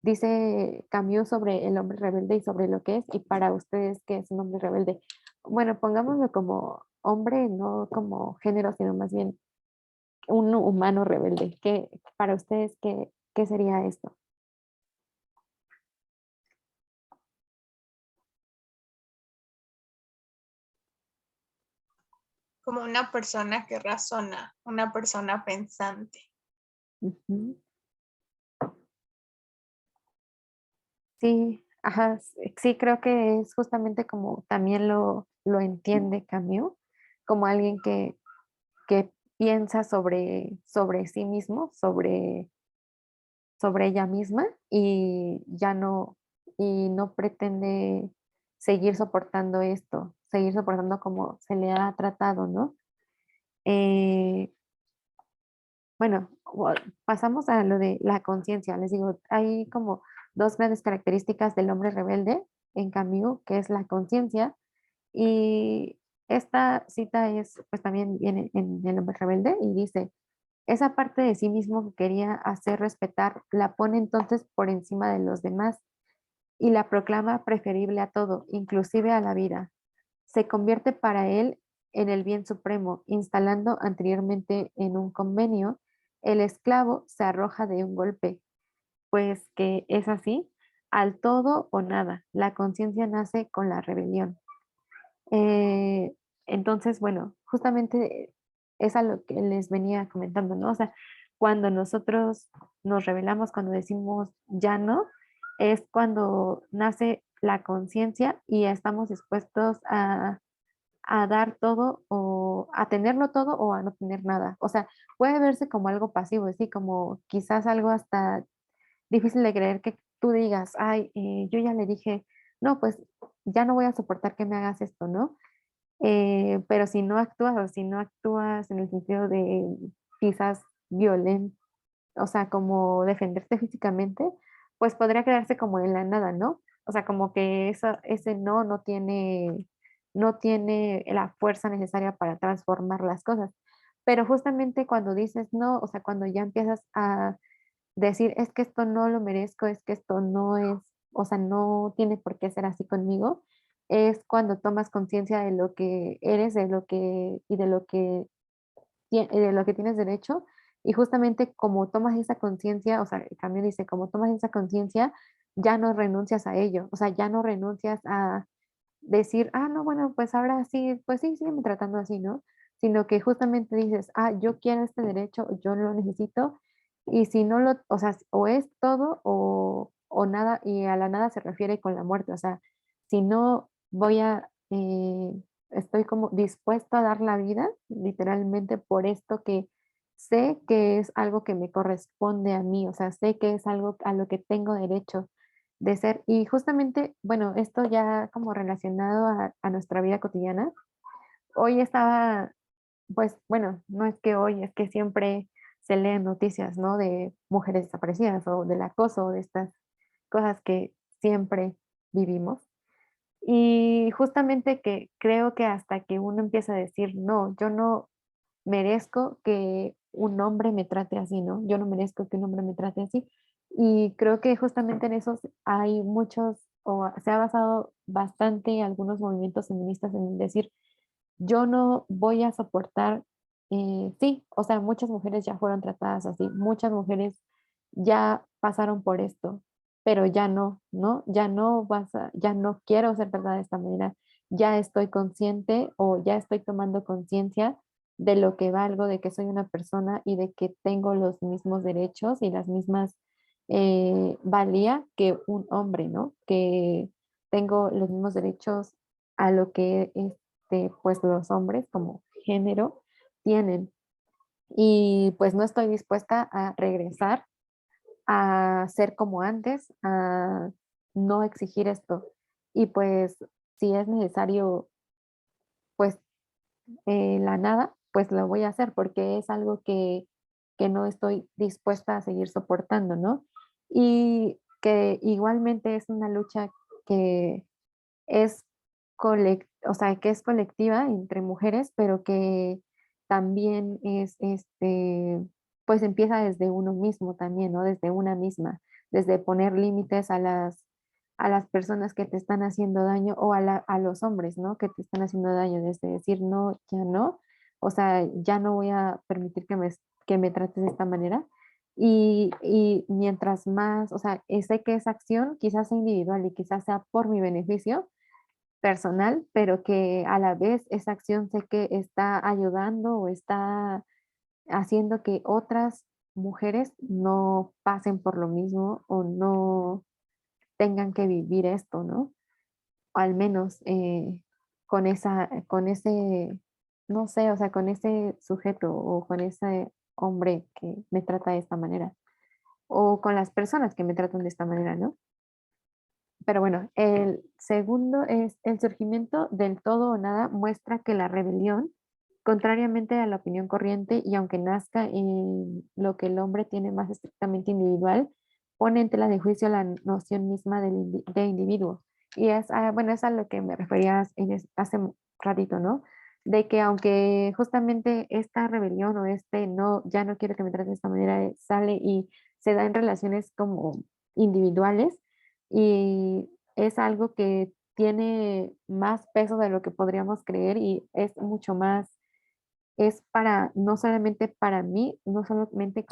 dice Camus sobre el hombre rebelde y sobre lo que es, y para ustedes, ¿qué es un hombre rebelde? Bueno, pongámoslo como hombre, no como género, sino más bien un humano rebelde. Para ustedes, qué sería esto? Como una persona que razona, una persona pensante. Ujú. Sí, ajá, sí, creo que es justamente como también lo entiende Camus, como alguien que piensa sobre sí mismo, sobre ella misma y ya no, y no pretende seguir soportando esto, seguir soportando como se le ha tratado, ¿no? Eh, bueno, pasamos a lo de la conciencia. Les digo, hay como dos grandes características del hombre rebelde en Camus, que es la conciencia. Y esta cita es, pues también viene en El hombre rebelde y dice, esa parte de sí mismo que quería hacer respetar, la pone entonces por encima de los demás y la proclama preferible a todo, inclusive a la vida. Se convierte para él en el bien supremo, instalando anteriormente en un convenio, el esclavo se arroja de un golpe, pues que es así, al todo o nada. La conciencia nace con la rebelión. Eh, entonces, bueno, justamente es a lo que les venía comentando, ¿no? O sea, cuando nosotros nos rebelamos, cuando decimos ya no, es cuando nace la conciencia y estamos dispuestos a dar todo o a tenerlo todo o a no tener nada. O sea, puede verse como algo pasivo, sí, como quizás algo hasta difícil de creer que tú digas, ay, yo ya le dije no, pues ya no voy a soportar que me hagas esto, ¿no? Pero si no actúas o si no actúas en el sentido de quizás violento, o sea, como defenderte físicamente, pues podría quedarse como en la nada, ¿no? O sea, como que ese no tiene la fuerza necesaria para transformar las cosas. Pero justamente cuando dices no, o sea, cuando ya empiezas a decir, es que esto no lo merezco, es que esto no es, o sea, no tiene por qué ser así conmigo, es cuando tomas conciencia de lo que eres, y de lo que tienes derecho. Y justamente como tomas esa conciencia, o sea, el cambio dice, como tomas esa conciencia, ya no renuncias a ello, o sea, ya no renuncias a decir, no, bueno, pues ahora sí, pues sí, sígueme tratando así, ¿no? Sino que justamente dices, yo quiero este derecho, yo lo necesito, y si no o sea, o es todo o nada, y a la nada se refiere con la muerte, o sea, si no estoy como dispuesto a dar la vida, literalmente por esto que sé que es algo que me corresponde a mí, o sea, sé que es algo a lo que tengo derecho de ser. Y justamente, bueno, esto ya como relacionado a nuestra vida cotidiana. Hoy estaba, pues bueno, no es que hoy, es que siempre se leen noticias, ¿no? De mujeres desaparecidas o del acoso, o de estas cosas que siempre vivimos. Y justamente que creo que hasta que uno empieza a decir, no, yo no merezco que un hombre me trate así, ¿no? Yo no merezco que un hombre me trate así. Y creo que justamente en esos hay muchos, o se ha basado bastante algunos movimientos feministas en decir, yo no voy a soportar, sí, o sea, muchas mujeres ya fueron tratadas así, muchas mujeres ya pasaron por esto, pero ya no, ¿no? Ya no quiero ser tratada de esta manera, ya estoy consciente o ya estoy tomando conciencia de lo que valgo, de que soy una persona y de que tengo los mismos derechos y las mismas valía que un hombre, ¿no? Que tengo los mismos derechos a lo que pues los hombres como género tienen. Y pues no estoy dispuesta a regresar a ser como antes, a no exigir esto. Y pues si es necesario, pues la nada, pues lo voy a hacer porque es algo que no estoy dispuesta a seguir soportando, ¿no? Y que igualmente es una lucha que es o sea, que es colectiva entre mujeres, pero que también pues empieza desde uno mismo también, ¿no? Desde una misma, desde poner límites a las personas que te están haciendo daño o a los hombres, ¿no? Que te están haciendo daño, desde decir no, ya no, o sea, ya no voy a permitir que me trates de esta manera. Y mientras más, o sea, sé que esa acción quizás sea individual y quizás sea por mi beneficio, personal, pero que a la vez esa acción sé que está ayudando o está haciendo que otras mujeres no pasen por lo mismo o no tengan que vivir esto, ¿no? O al menos con ese, no sé, o sea, con ese sujeto o con ese hombre que me trata de esta manera o con las personas que me tratan de esta manera, ¿no? Pero bueno, el segundo es el surgimiento del todo o nada muestra que la rebelión, contrariamente a la opinión corriente y aunque nazca en lo que el hombre tiene más estrictamente individual, pone en tela de juicio la noción misma de individuo. Y bueno, es a lo que me refería hace un ratito, ¿no? De que aunque justamente esta rebelión o no, ya no quiero que me trates de esta manera, sale y se da en relaciones como individuales, y es algo que tiene más peso de lo que podríamos creer y es mucho más, es no solamente para mí, no solamente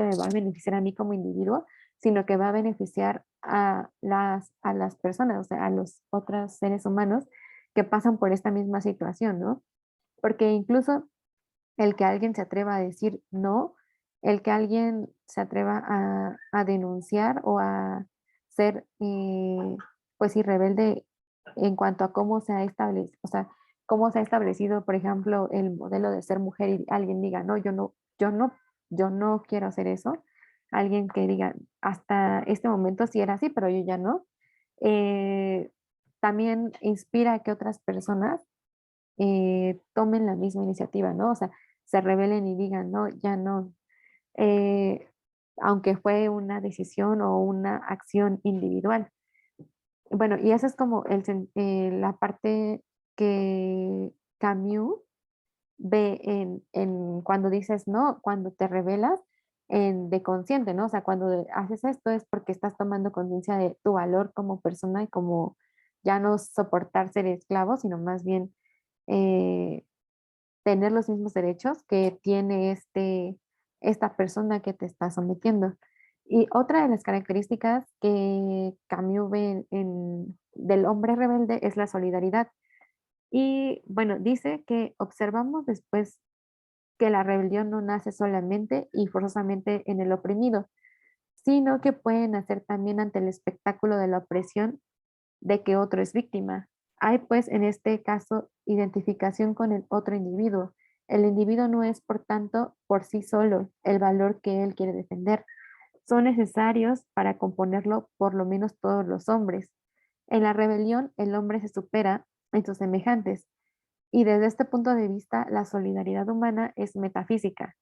me va a beneficiar a mí como individuo, sino que va a beneficiar a las personas, o sea, a los otros seres humanos que pasan por esta misma situación, ¿no? Porque incluso el que alguien se atreva a decir no, el que alguien se atreva a denunciar o a ser, pues, y rebelde en cuanto a cómo se ha establecido, o sea, cómo se ha establecido, por ejemplo, el modelo de ser mujer y alguien diga, no, yo no quiero hacer eso. Alguien que diga, hasta este momento sí era así, pero yo ya no. también inspira a que otras personas tomen la misma iniciativa, ¿no? O sea, se rebelen y digan, no, ya no, eh, aunque fue una decisión o una acción individual. Bueno, y esa es como la parte que Camus ve en cuando dices no, cuando te revelas de consciente, ¿no? O sea, cuando haces esto es porque estás tomando conciencia de tu valor como persona y como ya no soportar ser esclavo, sino más bien eh, tener los mismos derechos que tiene esta persona que te está sometiendo. Y otra de las características que Camus ve del hombre rebelde es la solidaridad. Y bueno, dice que observamos después que la rebelión no nace solamente y forzosamente en el oprimido, sino que puede nacer también ante el espectáculo de la opresión de que otro es víctima. Hay pues en este caso identificación con el otro individuo. El individuo no es, por tanto, por sí solo el valor que él quiere defender. Son necesarios para componerlo por lo menos todos los hombres. En la rebelión, el hombre se supera en sus semejantes, y desde este punto de vista, la solidaridad humana es metafísica.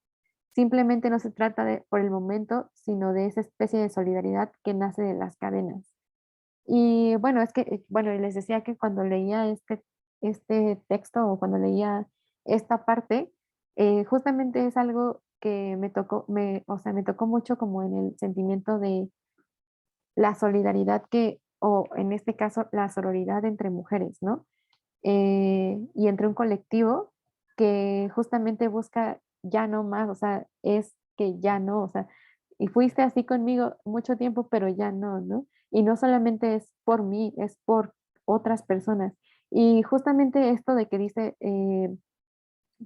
Simplemente no se trata de, por el momento, sino de esa especie de solidaridad que nace de las cadenas. Y bueno, es que, bueno, les decía que cuando leía este texto o cuando leía esta parte, justamente es algo que me tocó, o sea, me tocó mucho como en el sentimiento de la solidaridad o en este caso, la sororidad entre mujeres, ¿no? Y entre un colectivo que justamente busca ya no más, o sea, es que ya no, o sea, y fuiste así conmigo mucho tiempo, pero ya no, ¿no? Y no solamente es por mí, es por otras personas. Y justamente esto de que dice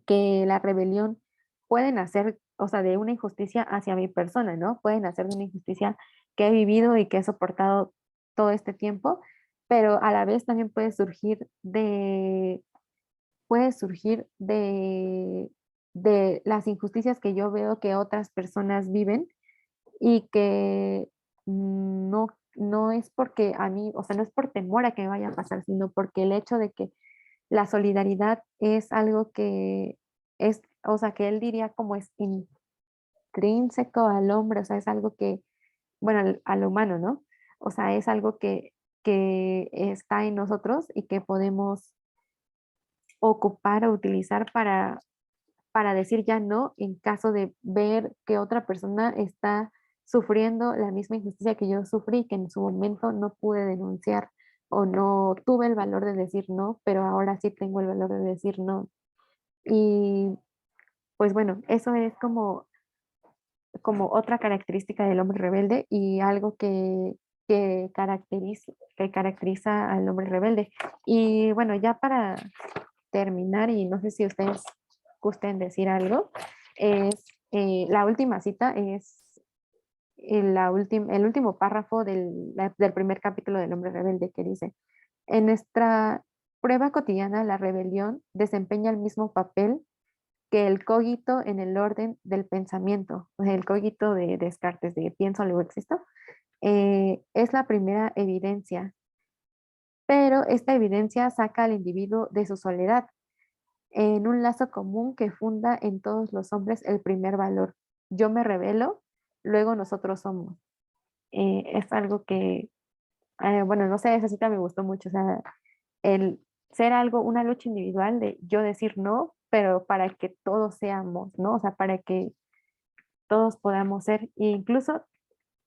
que la rebelión puede nacer, o sea, de una injusticia hacia mi persona, ¿no? Puede nacer de una injusticia que he vivido y que he soportado todo este tiempo, pero a la vez también puede surgir de las injusticias que yo veo que otras personas viven y que no es porque a mí, o sea, no es por temor a que me vaya a pasar, sino porque el hecho de que la solidaridad es algo que es, o sea, que él diría como es intrínseco al hombre, o sea, es algo que, bueno, al humano, ¿no? O sea, es algo que está en nosotros y que podemos ocupar o utilizar para decir ya no en caso de ver que otra persona está sufriendo la misma injusticia que yo sufrí, que en su momento no pude denunciar o no tuve el valor de decir no, pero ahora sí tengo el valor de decir no. Y pues bueno, eso es como otra característica del hombre rebelde y algo que caracteriza al hombre rebelde. Y bueno, ya para terminar, y no sé si ustedes gusten decir algo, es la última cita es el último párrafo del primer capítulo del Hombre Rebelde que dice, en nuestra prueba cotidiana la rebelión desempeña el mismo papel que el cogito en el orden del pensamiento, o sea, el cogito de Descartes, de pienso, luego existo, es la primera evidencia, pero esta evidencia saca al individuo de su soledad en un lazo común que funda en todos los hombres el primer valor. Yo me revelo, luego nosotros somos. Es algo que, bueno, no sé, esa cita me gustó mucho, o sea, el ser algo, una lucha individual de yo decir no, pero para que todos seamos, ¿no? O sea, para que todos podamos ser, e incluso,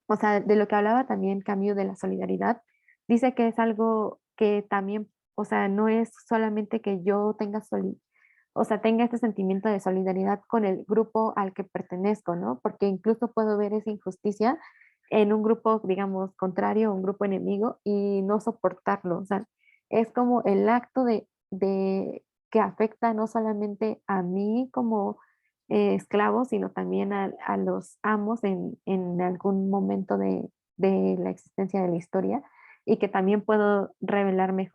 o sea, de lo que hablaba también Camus de la solidaridad, dice que es algo que también, o sea, no es solamente que yo o sea, tenga este sentimiento de solidaridad con el grupo al que pertenezco, ¿no? Porque incluso puedo ver esa injusticia en un grupo, digamos, contrario, un grupo enemigo y no soportarlo. O sea, es como el acto de que afecta no solamente a mí como esclavo, sino también a los amos en algún momento de la existencia de la historia y que también puedo revelarme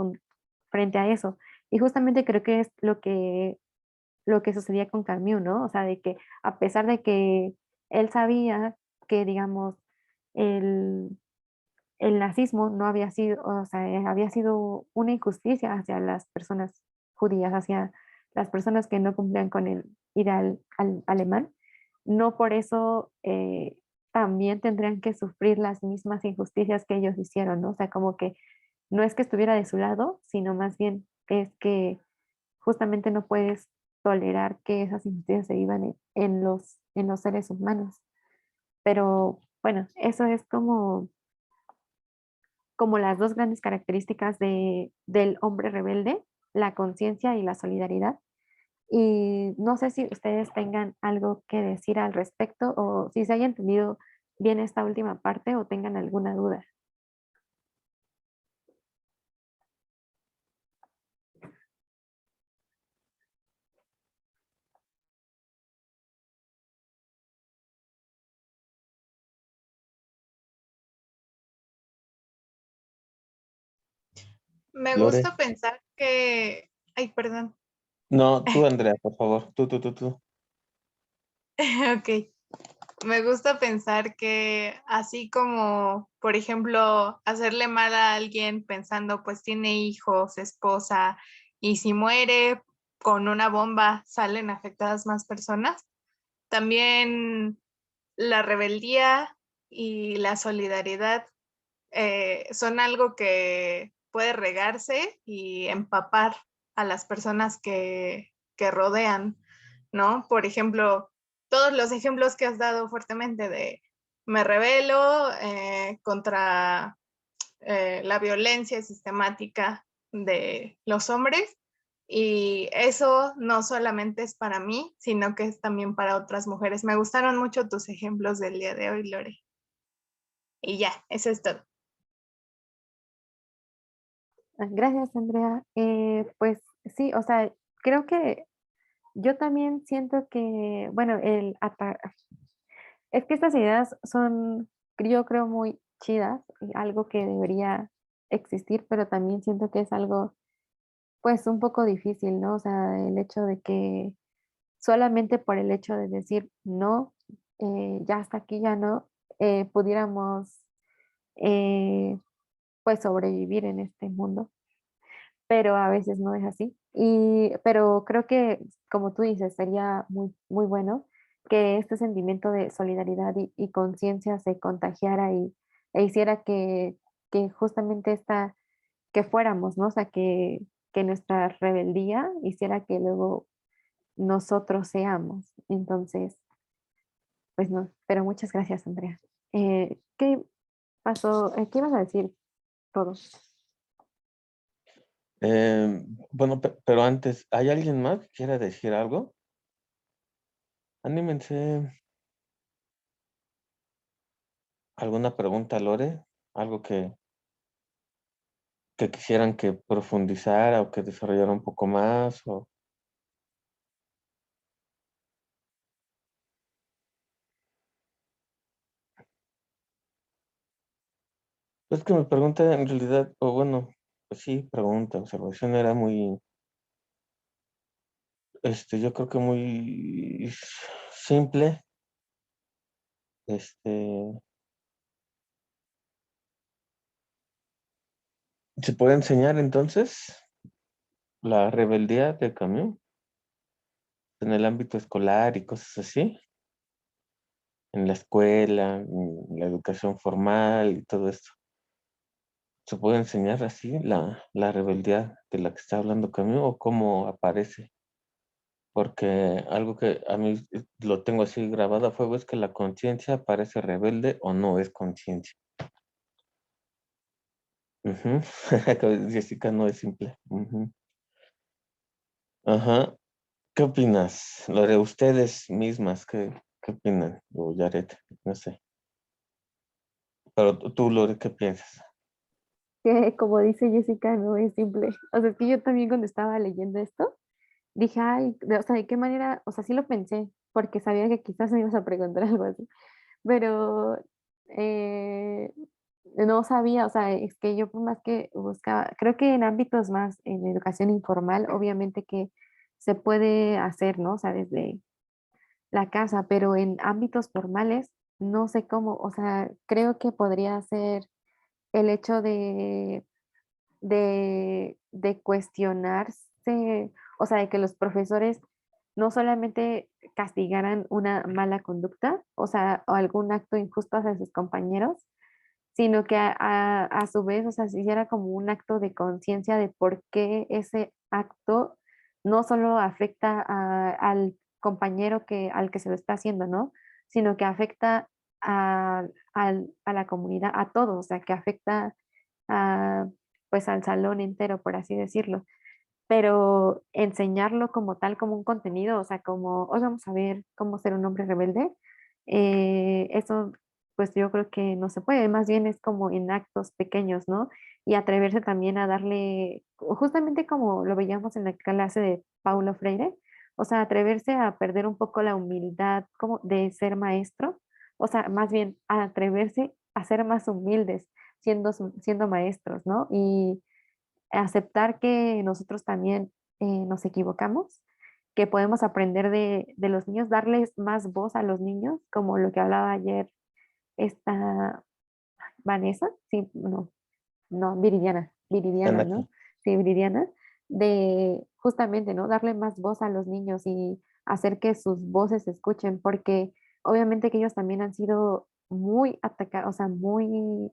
frente a eso. Y justamente creo que es lo que sucedía con Camus, ¿no? O sea, de que a pesar de que él sabía que, digamos, el, el nazismo no había sido, o sea, había sido una injusticia hacia las personas judías, hacia las personas que no cumplían con el ideal alemán. No por eso también tendrían que sufrir las mismas injusticias que ellos hicieron, ¿no? O sea, como que no es que estuviera de su lado, sino más bien es que justamente no puedes tolerar que esas injusticias se vivan en los seres humanos. Pero bueno, eso es como las dos grandes características del hombre rebelde, la conciencia y la solidaridad. Y no sé si ustedes tengan algo que decir al respecto o si se haya entendido bien esta última parte o tengan alguna duda. Me Lore. gusta pensar que, ay, perdón. No, tú, Andrea, por favor. Tú. Ok. Me gusta pensar que así como, por ejemplo, hacerle mal a alguien pensando, pues tiene hijos, esposa, y si muere con una bomba salen afectadas más personas, también la rebeldía y la solidaridad son algo que puede regarse y empapar a las personas que rodean, ¿no? Por ejemplo, todos los ejemplos que has dado fuertemente de me rebelo contra la violencia sistemática de los hombres y eso no solamente es para mí, sino que es también para otras mujeres. Me gustaron mucho tus ejemplos del día de hoy, Lore. Y ya, eso es todo. Gracias, Andrea. Pues sí, o sea, creo que yo también siento que, bueno, es que estas ideas son, yo creo, muy chidas, y algo que debería existir, pero también siento que es algo, pues, un poco difícil, ¿no? O sea, el hecho de que solamente por el hecho de decir no, ya hasta aquí ya no, pudiéramos, eh, pues, sobrevivir en este mundo, pero a veces no es así. Pero creo que, como tú dices, sería muy, muy bueno que este sentimiento de solidaridad y conciencia se contagiara e hiciera que justamente que fuéramos, ¿no? O sea, que nuestra rebeldía hiciera que luego nosotros seamos. Entonces, pues no, pero muchas gracias, Andrea. ¿Qué pasó? ¿Qué ibas a decir todos? Bueno, pero antes, ¿hay alguien más que quiera decir algo? Anímense. ¿Alguna pregunta, Lore? ¿Algo que quisieran que profundizara o que desarrollara un poco más? O... Pues que mi pregunta en realidad, o bueno, pues sí, pregunta, observación era muy, yo creo que muy simple. Este, ¿Se puede enseñar entonces la rebeldía de Camus en el ámbito escolar y cosas así? En la escuela, en la educación formal y todo esto. ¿Se puede enseñar así la rebeldía de la que está hablando Camus o cómo aparece? Porque algo que a mí lo tengo así grabado a fuego es que la conciencia parece rebelde o no es conciencia. Ujú. Jessica no es simple. Ujú. Ajá. ¿Qué opinas? Lo de ustedes mismas, ¿qué opinan? O Yaret, no sé. Pero tú, Lore, ¿qué piensas? Que como dice Jessica, no es simple. O sea, es que yo también cuando estaba leyendo esto, dije, ay, o sea, ¿de qué manera? O sea, sí lo pensé, porque sabía que quizás me ibas a preguntar algo así, pero eh, no sabía, o sea, es que yo por más que buscaba, creo que en ámbitos más, en educación informal, obviamente que se puede hacer, ¿no? O sea, desde la casa, pero en ámbitos formales, no sé cómo, o sea, creo que podría ser el hecho de cuestionarse, o sea, de que los profesores no solamente castigaran una mala conducta, o sea, o algún acto injusto hacia sus compañeros, sino que a su vez, o sea, se hiciera como un acto de conciencia de por qué ese acto no solo afecta al compañero al que se lo está haciendo, ¿no? Sino que afecta a la comunidad, a todos, o sea, que afecta a, pues al salón entero, por así decirlo. Pero enseñarlo como tal, como un contenido, o sea, como hoy vamos a ver cómo ser un hombre rebelde, eso pues yo creo que no se puede, más bien es como en actos pequeños, ¿no? Y atreverse también a darle, justamente como lo veíamos en la clase de Paulo Freire, o sea, atreverse a perder un poco la humildad como de ser maestro, o sea, más bien a atreverse a ser más humildes siendo maestros, ¿no? Y aceptar que nosotros también nos equivocamos, que podemos aprender de los niños, darles más voz a los niños, como lo que hablaba ayer esta Vanessa, sí, no, Viridiana, Anaki. ¿no? Sí, Viridiana, de justamente, ¿no? Darle más voz a los niños y hacer que sus voces se escuchen, porque obviamente que ellos también han sido muy atacados, o sea, muy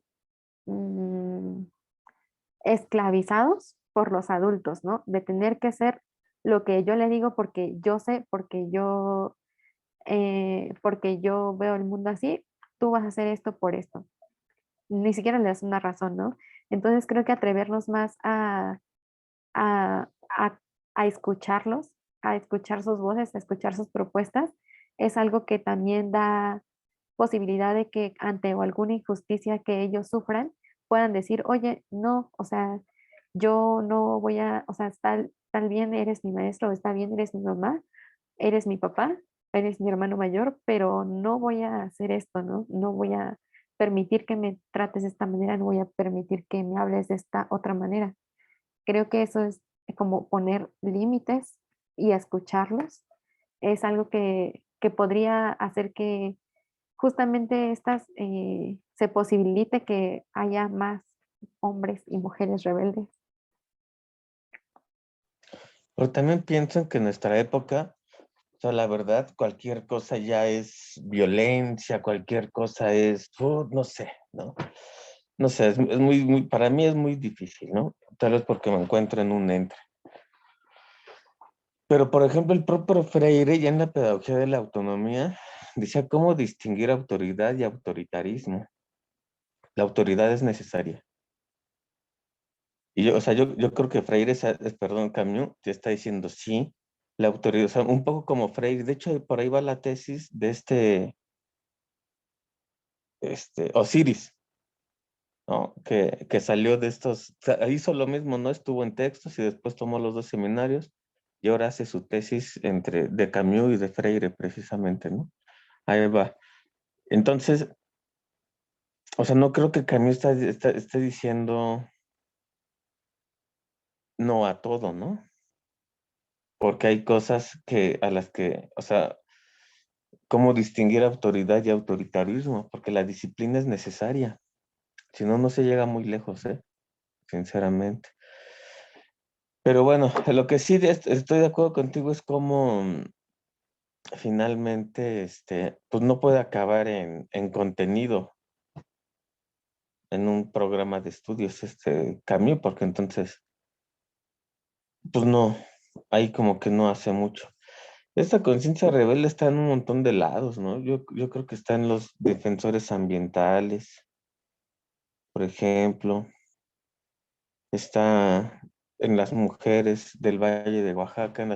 mm, esclavizados por los adultos, ¿no? De tener que ser lo que yo le digo porque yo sé, porque yo veo el mundo así, tú vas a hacer esto por esto. Ni siquiera le das una razón, ¿no? Entonces creo que atrevernos más a, a, a escucharlos, a escuchar sus voces, a escuchar sus propuestas, es algo que también da posibilidad de que ante alguna injusticia que ellos sufran, puedan decir, oye, no, o sea, yo no voy a, o sea, está bien, eres mi maestro, está bien, eres mi mamá, eres mi papá, eres mi hermano mayor, pero no voy a hacer esto, ¿no? No voy a permitir que me trates de esta manera, no voy a permitir que me hables de esta otra manera. Creo que eso es como poner límites y escucharlos. Es algo que podría hacer que justamente se posibilite que haya más hombres y mujeres rebeldes. Pero también pienso que en nuestra época, o sea, la verdad, cualquier cosa ya es violencia, cualquier cosa es, no sé, ¿no? No sé, es muy, para mí es muy difícil, ¿no? Tal vez porque me encuentro en un entre. Pero, por ejemplo, el propio Freire, ya en la pedagogía de la autonomía, decía cómo distinguir autoridad y autoritarismo. La autoridad es necesaria. Y yo, o sea, yo creo que Freire, perdón, Camus, te está diciendo sí, la autoridad, o sea, un poco como Freire. De hecho, por ahí va la tesis de Osiris, ¿no? Que salió de estos, o sea, hizo lo mismo, ¿no? Estuvo en textos y después tomó los dos seminarios y ahora hace su tesis de Camus y de Freire, precisamente, ¿no? Ahí va. Entonces, o sea, no creo que Camus esté diciendo no a todo, ¿no? Porque hay cosas a las que, o sea, ¿cómo distinguir autoridad y autoritarismo? Porque la disciplina es necesaria. Si no, no se llega muy lejos, sinceramente. Pero bueno, lo que sí estoy de acuerdo contigo es cómo finalmente, pues no puede acabar en contenido, en un programa de estudios, Camus, porque entonces, pues no, ahí como que no hace mucho. Esta conciencia rebelde está en un montón de lados, ¿no? Yo creo que está en los defensores ambientales, por ejemplo, está en las mujeres del Valle de Oaxaca, en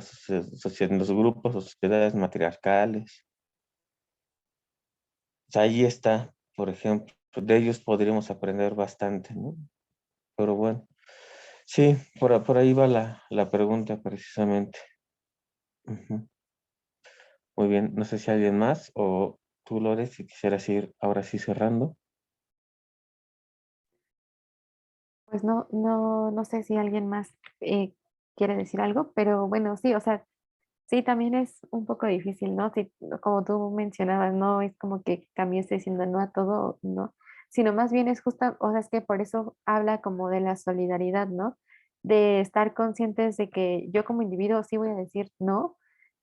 los grupos o sociedades matriarcales. O sea, ahí está, por ejemplo, de ellos podríamos aprender bastante, ¿no? Pero bueno, sí, por ahí va la pregunta precisamente. Ujú. Muy bien, no sé si alguien más o tú, Lore, si quisieras ir ahora sí cerrando. Pues no sé si alguien más quiere decir algo, pero bueno, sí, o sea, sí, también es un poco difícil, ¿no? Sí, como tú mencionabas, no es como que Camille esté diciendo no a todo, ¿no? sino más bien es justa, o sea, es que por eso habla como de la solidaridad, ¿no? De estar conscientes de que yo como individuo sí voy a decir no,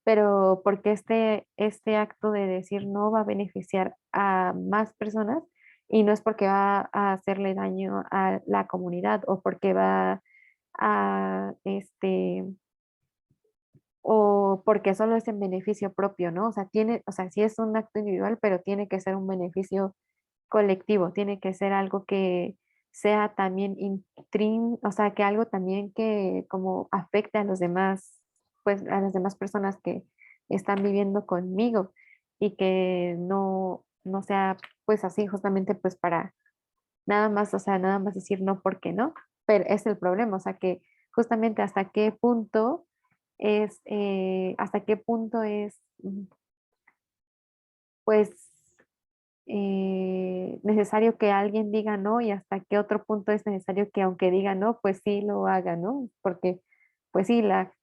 pero porque este acto de decir no va a beneficiar a más personas y no es porque va a hacerle daño a la comunidad o porque va a, o porque solo es en beneficio propio, ¿no? O sea, o sea, sí es un acto individual, pero tiene que ser un beneficio colectivo, tiene que ser algo que sea también o sea, que algo también que como afecte a los demás, pues a las demás personas que están viviendo conmigo y que no sea pues así justamente pues para nada más, o sea, nada más decir no porque no, pero es el problema, o sea, que justamente hasta qué punto es, pues, necesario que alguien diga no y hasta qué otro punto es necesario que aunque diga no, pues sí lo haga, ¿no? Porque, pues sí, la,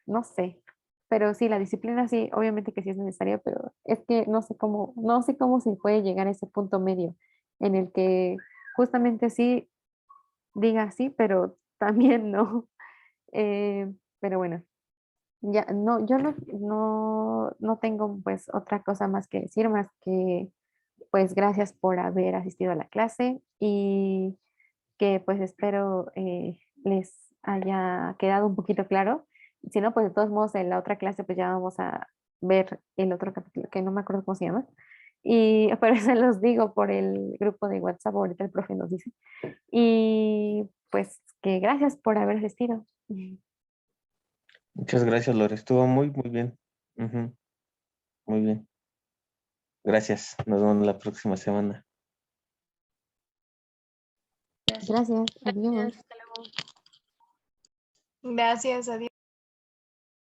no sé, pero sí, la disciplina sí, obviamente que sí es necesaria, pero es que no sé cómo se puede llegar a ese punto medio en el que justamente sí diga sí, pero también no. Pero bueno, ya no, yo no tengo pues otra cosa más que decir, más que pues gracias por haber asistido a la clase y que pues espero les haya quedado un poquito claro. Si no, pues de todos modos en la otra clase pues ya vamos a ver el otro capítulo, que no me acuerdo cómo se llama. Y por eso los digo por el grupo de WhatsApp, ahorita el profe nos dice. Y pues que gracias por haber asistido. Muchas gracias, Lore. Estuvo muy bien. Ujú, muy bien. Gracias. Nos vemos la próxima semana. Gracias, adiós. Gracias, adiós.